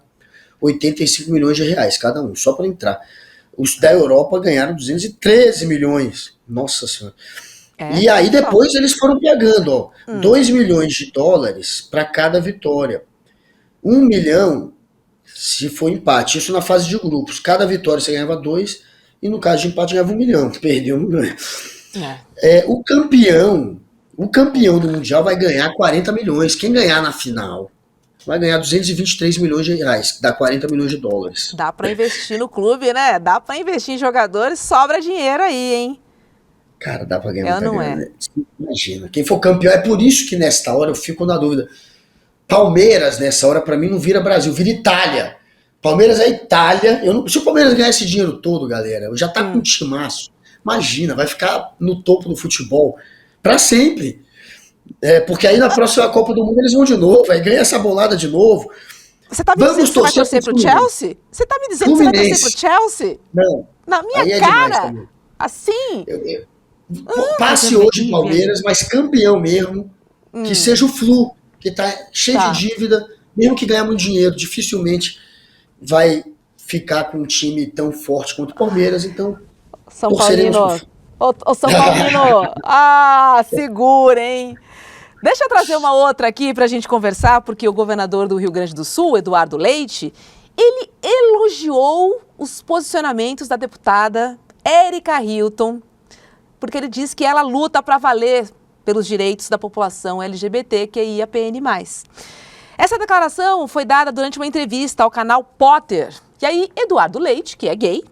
85 milhões de reais cada um, só para entrar. Os da Europa ganharam 213 milhões. Nossa Senhora. E aí depois eles foram pagando, $2 milhões para cada vitória. 1 milhão se for empate. Isso na fase de grupos. Cada vitória você ganhava 2 e no caso de empate ganhava 1 milhão, perdeu, não ganha. O campeão do Mundial vai ganhar 40 milhões. Quem ganhar na final vai ganhar 223 milhões de reais, que dá 40 milhões de dólares. Dá pra investir no clube, né? Dá pra investir em jogadores, sobra dinheiro aí, hein? Cara, dá pra ganhar muita grana, não é. né? Imagina, quem for campeão, é por isso que nesta hora eu fico na dúvida. Palmeiras, nessa hora, pra mim, não vira Brasil, vira Itália. Palmeiras é Itália. Se o Palmeiras ganhar esse dinheiro todo, galera, eu já tá com um timaço. Imagina, vai ficar no topo do futebol pra sempre. Porque aí na próxima Copa do Mundo eles vão de novo, aí ganha essa bolada de novo. Você tá me dizendo que você vai torcer pro Chelsea? Você tá me dizendo que você vai torcer pro Chelsea? Não. Na minha cara? Assim? Passe hoje o Palmeiras, mas campeão mesmo, que seja o Flu, que tá cheio de dívida, mesmo que ganhar muito dinheiro, dificilmente vai ficar com um time tão forte quanto o Palmeiras, então São Paulino. Ô São Paulino, segura, hein? Deixa eu trazer uma outra aqui pra gente conversar, porque o governador do Rio Grande do Sul, Eduardo Leite, ele elogiou os posicionamentos da deputada Erika Hilton, porque ele diz que ela luta para valer pelos direitos da população LGBTQIAPN+. Essa declaração foi dada durante uma entrevista ao canal Potter. E aí, Eduardo Leite, que é gay,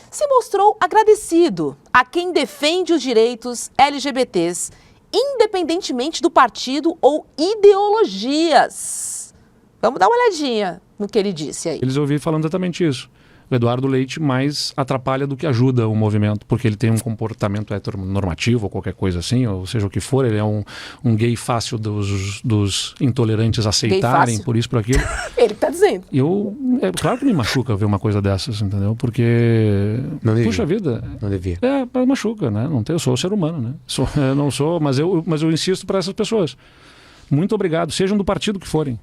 se mostrou agradecido a quem defende os direitos LGBTs, independentemente do partido ou ideologias. Vamos dar uma olhadinha no que ele disse aí. Eles ouviram falando exatamente isso. O Eduardo Leite mais atrapalha do que ajuda o movimento, porque ele tem um comportamento heteronormativo ou qualquer coisa assim, ou seja o que for, ele é um gay fácil dos intolerantes aceitarem, por isso, por aquilo. Ele tá dizendo. Claro que me machuca ver uma coisa dessas, entendeu? Porque, puxa vida. Não devia. Machuca, né? Eu sou ser humano, né? Não sou, mas eu insisto para essas pessoas. Muito obrigado, sejam do partido que forem.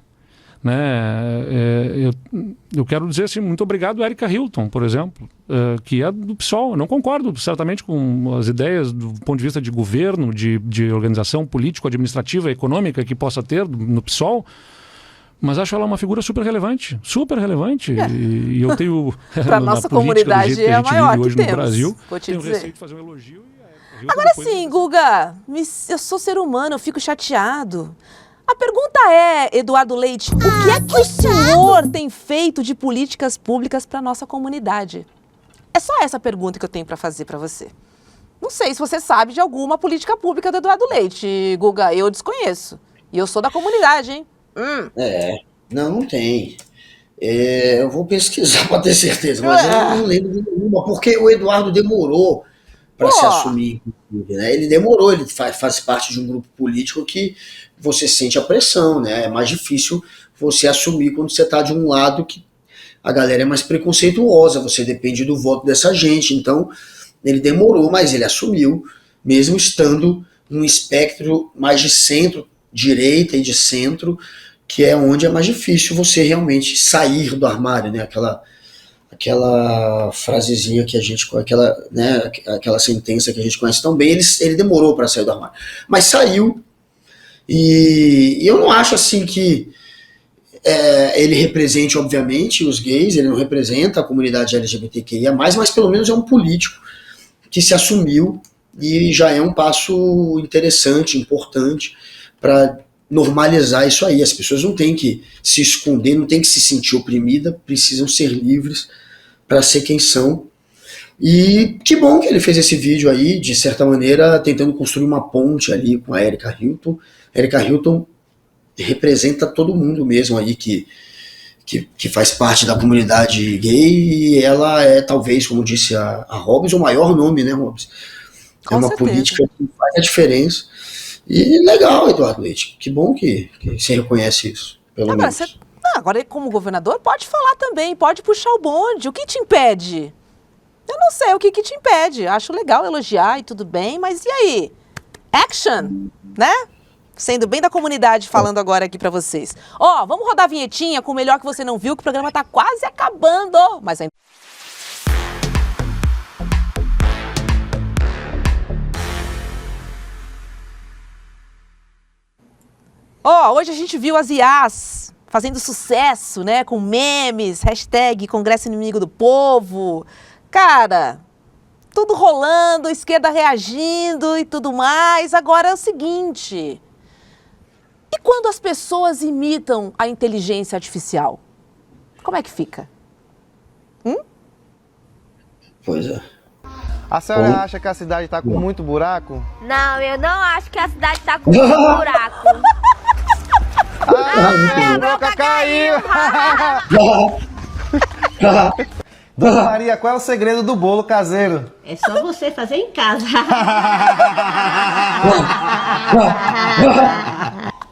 Eu quero dizer assim, muito obrigado a Erika Hilton, por exemplo, que é do PSOL. Eu não concordo certamente com as ideias do ponto de vista de governo, de organização político-administrativa, econômica que possa ter no PSOL, mas acho ela uma figura super relevante. E eu tenho para nossa comunidade é a maior que hoje temos, no Brasil, vou te tenho dizer. receio de fazer um elogio. Agora sim, Guga, eu sou ser humano, eu fico chateado. A pergunta é, Eduardo Leite, o que é que o senhor tem feito de políticas públicas para a nossa comunidade? É só essa pergunta que eu tenho para fazer para você. Não sei se você sabe de alguma política pública do Eduardo Leite, Guga, eu desconheço. E eu sou da comunidade, hein? Não tem. Eu vou pesquisar para ter certeza, mas eu não lembro de nenhuma, porque o Eduardo demorou para se assumir, né? Ele demorou, ele faz parte de um grupo político que você sente a pressão, né? É mais difícil você assumir quando você está de um lado que a galera é mais preconceituosa, você depende do voto dessa gente, então ele demorou, mas ele assumiu, mesmo estando num espectro mais de centro-direita e de centro, que é onde é mais difícil você realmente sair do armário, né? Aquela frasezinha que a gente, aquela sentença que a gente conhece tão bem, ele demorou para sair do armário. Mas saiu, e eu não acho assim que ele represente, obviamente, os gays, ele não representa a comunidade LGBTQIA+, mas pelo menos é um político que se assumiu e já é um passo interessante, importante, para normalizar isso aí. As pessoas não têm que se esconder, não têm que se sentir oprimida, precisam ser livres para ser quem são. E que bom que ele fez esse vídeo aí, de certa maneira, tentando construir uma ponte ali com a Erika Hilton. Erika Hilton representa todo mundo mesmo aí que faz parte da comunidade gay, e ela é, talvez, como disse a Hobbs, o maior nome, né, Hobbs? É uma política que faz a diferença. E legal, Eduardo Leite, que bom que você reconhece isso, pelo menos. Agora, como governador, pode falar também, pode puxar o bonde. O que te impede? Eu não sei o que te impede. Acho legal elogiar e tudo bem, mas e aí? Action, né? Sendo bem da comunidade, falando agora aqui pra vocês. Vamos rodar a vinhetinha com o Melhor Que Você Não Viu, que o programa tá quase acabando. Mas ainda... Hoje a gente viu as IAs fazendo sucesso, né? Com memes, hashtag Congresso Inimigo do Povo. Cara, tudo rolando, esquerda reagindo e tudo mais. Agora é o seguinte, e quando as pessoas imitam a inteligência artificial? Como é que fica? Pois é. A senhora acha que a cidade tá com muito buraco? Não, eu não acho que a cidade tá com muito buraco. A boca caiu! Dona Maria, qual é o segredo do bolo caseiro? É só você fazer em casa.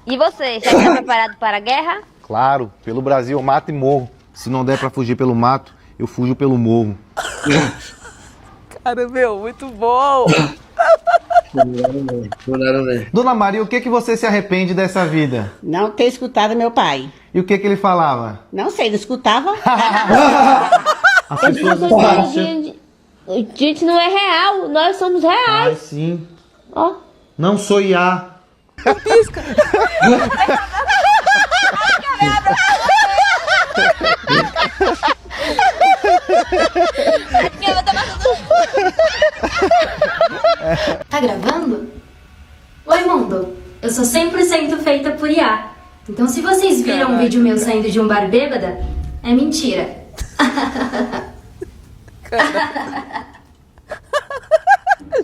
E você, já está preparado para a guerra? Claro, pelo Brasil eu mato e morro. Se não der pra fugir pelo mato, eu fujo pelo morro. Cara, meu, muito bom! Dona Maria, o que você se arrepende dessa vida? Não ter escutado meu pai. E o que ele falava? Não sei, não escutava. As pessoas não acham. A gente não é real, nós somos reais. Ai, sim. Ó. Não sou IA. Pisca. Tá gravando? Oi, mundo. Eu sou 100% feita por IA. Então, se vocês viram um vídeo meu saindo de um bar bêbada, é mentira.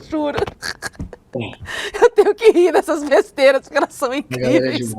Juro. Eu tenho que rir dessas besteiras, porque elas são incríveis.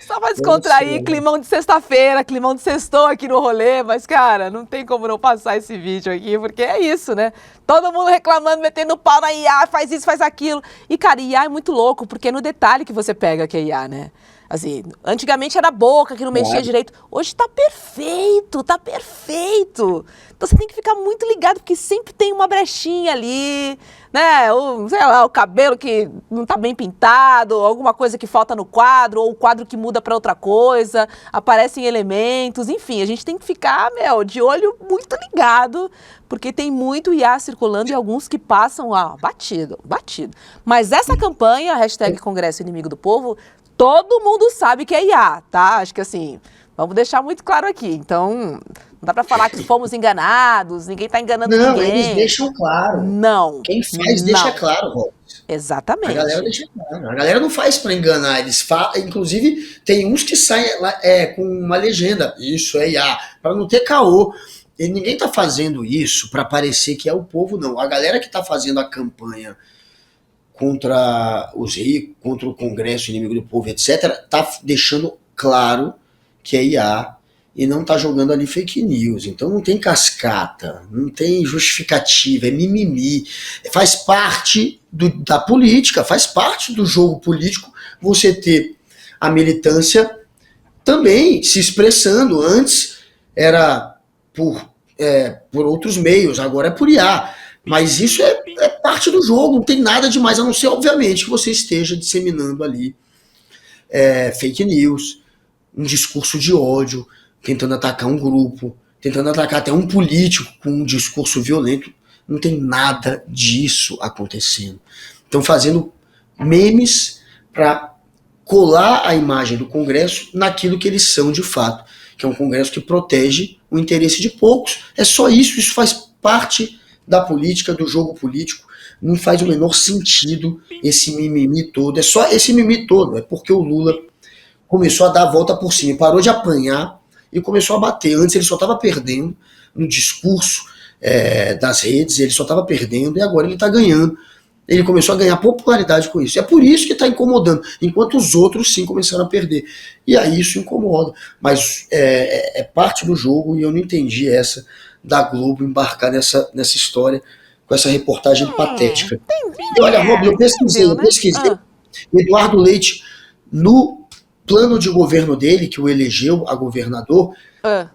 Só pra descontrair, climão de sexta-feira, climão de sextou aqui no rolê, mas, cara, não tem como não passar esse vídeo aqui, porque é isso, né? Todo mundo reclamando, metendo pau na IA, faz isso, faz aquilo. E, cara, IA é muito louco, porque é no detalhe que você pega que é IA, né? Assim, antigamente era a boca que não mexia direito. Hoje tá perfeito, tá perfeito. Então você tem que ficar muito ligado, porque sempre tem uma brechinha ali, né? Ou, sei lá, o cabelo que não tá bem pintado, alguma coisa que falta no quadro, ou o quadro que muda pra outra coisa, aparecem elementos, enfim, a gente tem que ficar, de olho muito ligado, porque tem muito IA circulando e alguns que passam, batido. Mas essa campanha, hashtag Congresso Inimigo do Povo, todo mundo sabe que é IA, tá? Acho que assim, vamos deixar muito claro aqui. Então, não dá pra falar que fomos enganados, ninguém tá enganando ninguém. Não, eles deixam claro. Não. Quem faz deixa claro, Robson. Exatamente. A galera deixa claro. A galera não faz pra enganar. Eles falam, inclusive, tem uns que saem com uma legenda. Isso é IA. Pra não ter caô. E ninguém tá fazendo isso pra parecer que é o povo, não. A galera que tá fazendo a campanha contra os ricos, contra o Congresso Inimigo do Povo, etc., tá deixando claro que é IA e não tá jogando ali fake news. Então não tem cascata, não tem justificativa, é mimimi. Faz parte da política, faz parte do jogo político você ter a militância também se expressando. Antes era por outros meios, agora é por IA. Mas isso é parte do jogo, não tem nada demais, a não ser, obviamente, que você esteja disseminando ali fake news, um discurso de ódio, tentando atacar um grupo, tentando atacar até um político com um discurso violento. Não tem nada disso acontecendo. Estão fazendo memes para colar a imagem do Congresso naquilo que eles são de fato, que é um Congresso que protege o interesse de poucos. É só isso, isso faz parte da política, do jogo político. Não faz o menor sentido esse mimimi todo. É só esse mimimi todo. É porque o Lula começou a dar a volta por cima, parou de apanhar e começou a bater. Antes ele só estava perdendo no discurso das redes, ele só estava perdendo e agora ele está ganhando. Ele começou a ganhar popularidade com isso. É por isso que está incomodando, enquanto os outros sim começaram a perder. E aí isso incomoda. Mas é parte do jogo e eu não entendi essa da Globo embarcar nessa história com essa reportagem patética. E olha, Rob, eu pesquisei. Eduardo Leite, no plano de governo dele, que o elegeu a governador,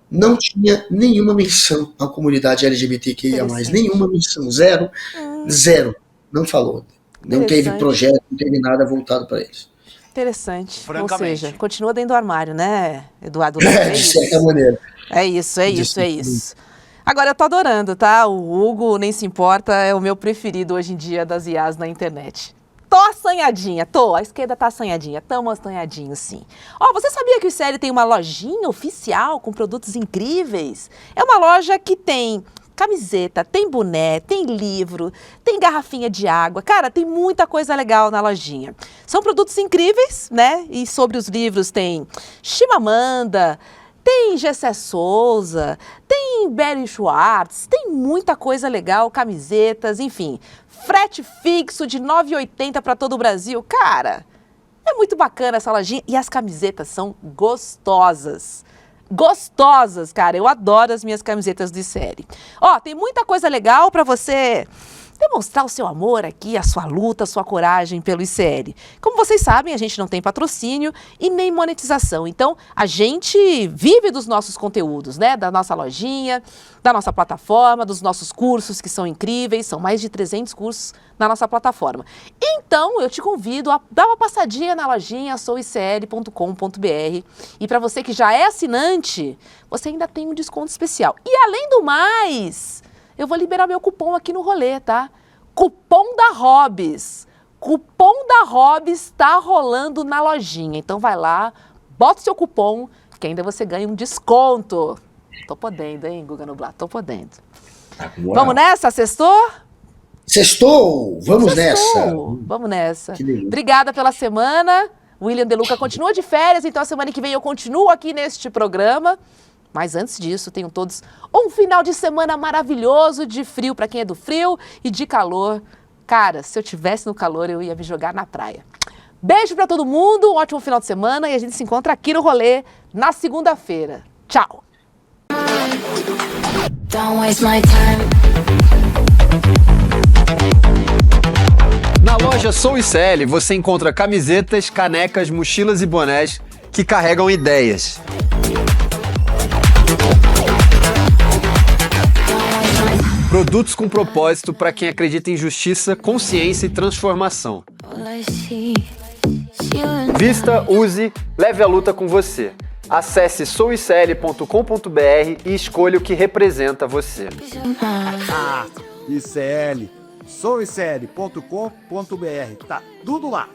não tinha nenhuma menção à comunidade LGBTQIA+, nenhuma menção, zero. Não falou. Não teve projeto, não teve nada voltado para eles. Interessante. Ou seja, continua dentro do armário, né, Eduardo Leite? De certa maneira. É isso. Agora, eu tô adorando, tá? O Hugo nem se importa, é o meu preferido hoje em dia das IAs na internet. Tô assanhadinha, a esquerda tá assanhadinha, tamo assanhadinho sim. Você sabia que o ICL tem uma lojinha oficial com produtos incríveis? É uma loja que tem camiseta, tem boné, tem livro, tem garrafinha de água. Cara, tem muita coisa legal na lojinha. São produtos incríveis, né? E sobre os livros tem Chimamanda, tem Gessé Souza, tem Barry Schwartz, tem muita coisa legal, camisetas, enfim. Frete fixo de R$ 9,80 para todo o Brasil. Cara, é muito bacana essa lojinha e as camisetas são gostosas. Gostosas, cara. Eu adoro as minhas camisetas de série. Ó, tem muita coisa legal para você demonstrar o seu amor aqui, a sua luta, a sua coragem pelo ICL. Como vocês sabem, a gente não tem patrocínio e nem monetização. Então, a gente vive dos nossos conteúdos, né? Da nossa lojinha, da nossa plataforma, dos nossos cursos que são incríveis. São mais de 300 cursos na nossa plataforma. Então, eu te convido a dar uma passadinha na lojinha souicl.com.br. E para você que já é assinante, você ainda tem um desconto especial. E além do mais, eu vou liberar meu cupom aqui no rolê, tá? Cupom da Hobbs. Cupom da Hobbs tá rolando na lojinha. Então vai lá, bota o seu cupom, que ainda você ganha um desconto. Tô podendo, hein, Guga Noblar? Tô podendo. Vamos nessa, sextou? Sextou! Vamos nessa! Vamos nessa. Obrigada pela semana. William De Luca continua de férias, então a semana que vem eu continuo aqui neste programa. Mas antes disso, tenham todos um final de semana maravilhoso, de frio para quem é do frio e de calor. Cara, se eu tivesse no calor, eu ia me jogar na praia. Beijo para todo mundo, um ótimo final de semana e a gente se encontra aqui no rolê na segunda-feira. Tchau! Na loja Sou ICL você encontra camisetas, canecas, mochilas e bonés que carregam ideias. Produtos com propósito para quem acredita em justiça, consciência e transformação. Vista, use, leve a luta com você. Acesse souicl.com.br e escolha o que representa você. ICL, souicl.com.br, tá tudo lá.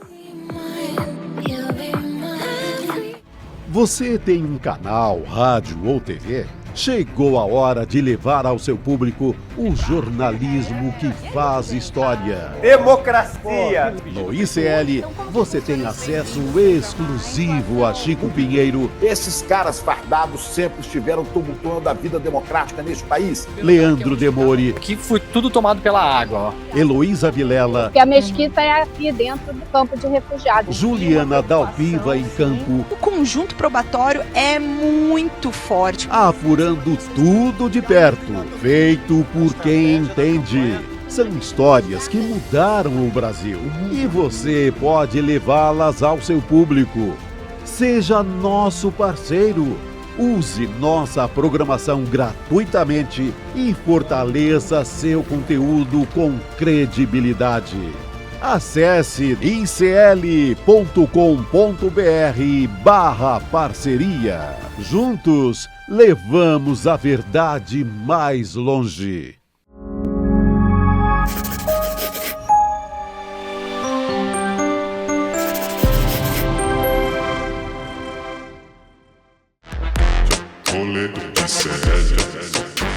Você tem um canal, rádio ou TV? Chegou a hora de levar ao seu público o jornalismo que faz história. Democracia! No ICL, você tem acesso exclusivo a Chico Pinheiro. Esses caras fardados sempre estiveram tumultuando a vida democrática neste país. Leandro Demore. Aqui foi tudo tomado pela água, ó. Heloísa Vilela. Porque a mesquita é aqui dentro do campo de refugiados. Juliana Dalpiva em campo. O conjunto probatório é muito forte. Apurando tudo de perto, feito por quem entende. São histórias que mudaram o Brasil e você pode levá-las ao seu público. Seja nosso parceiro. Use nossa programação gratuitamente e fortaleça seu conteúdo com credibilidade. Acesse icl.com.br/parceria. Juntos, levamos a verdade mais longe. Rolê de ICL.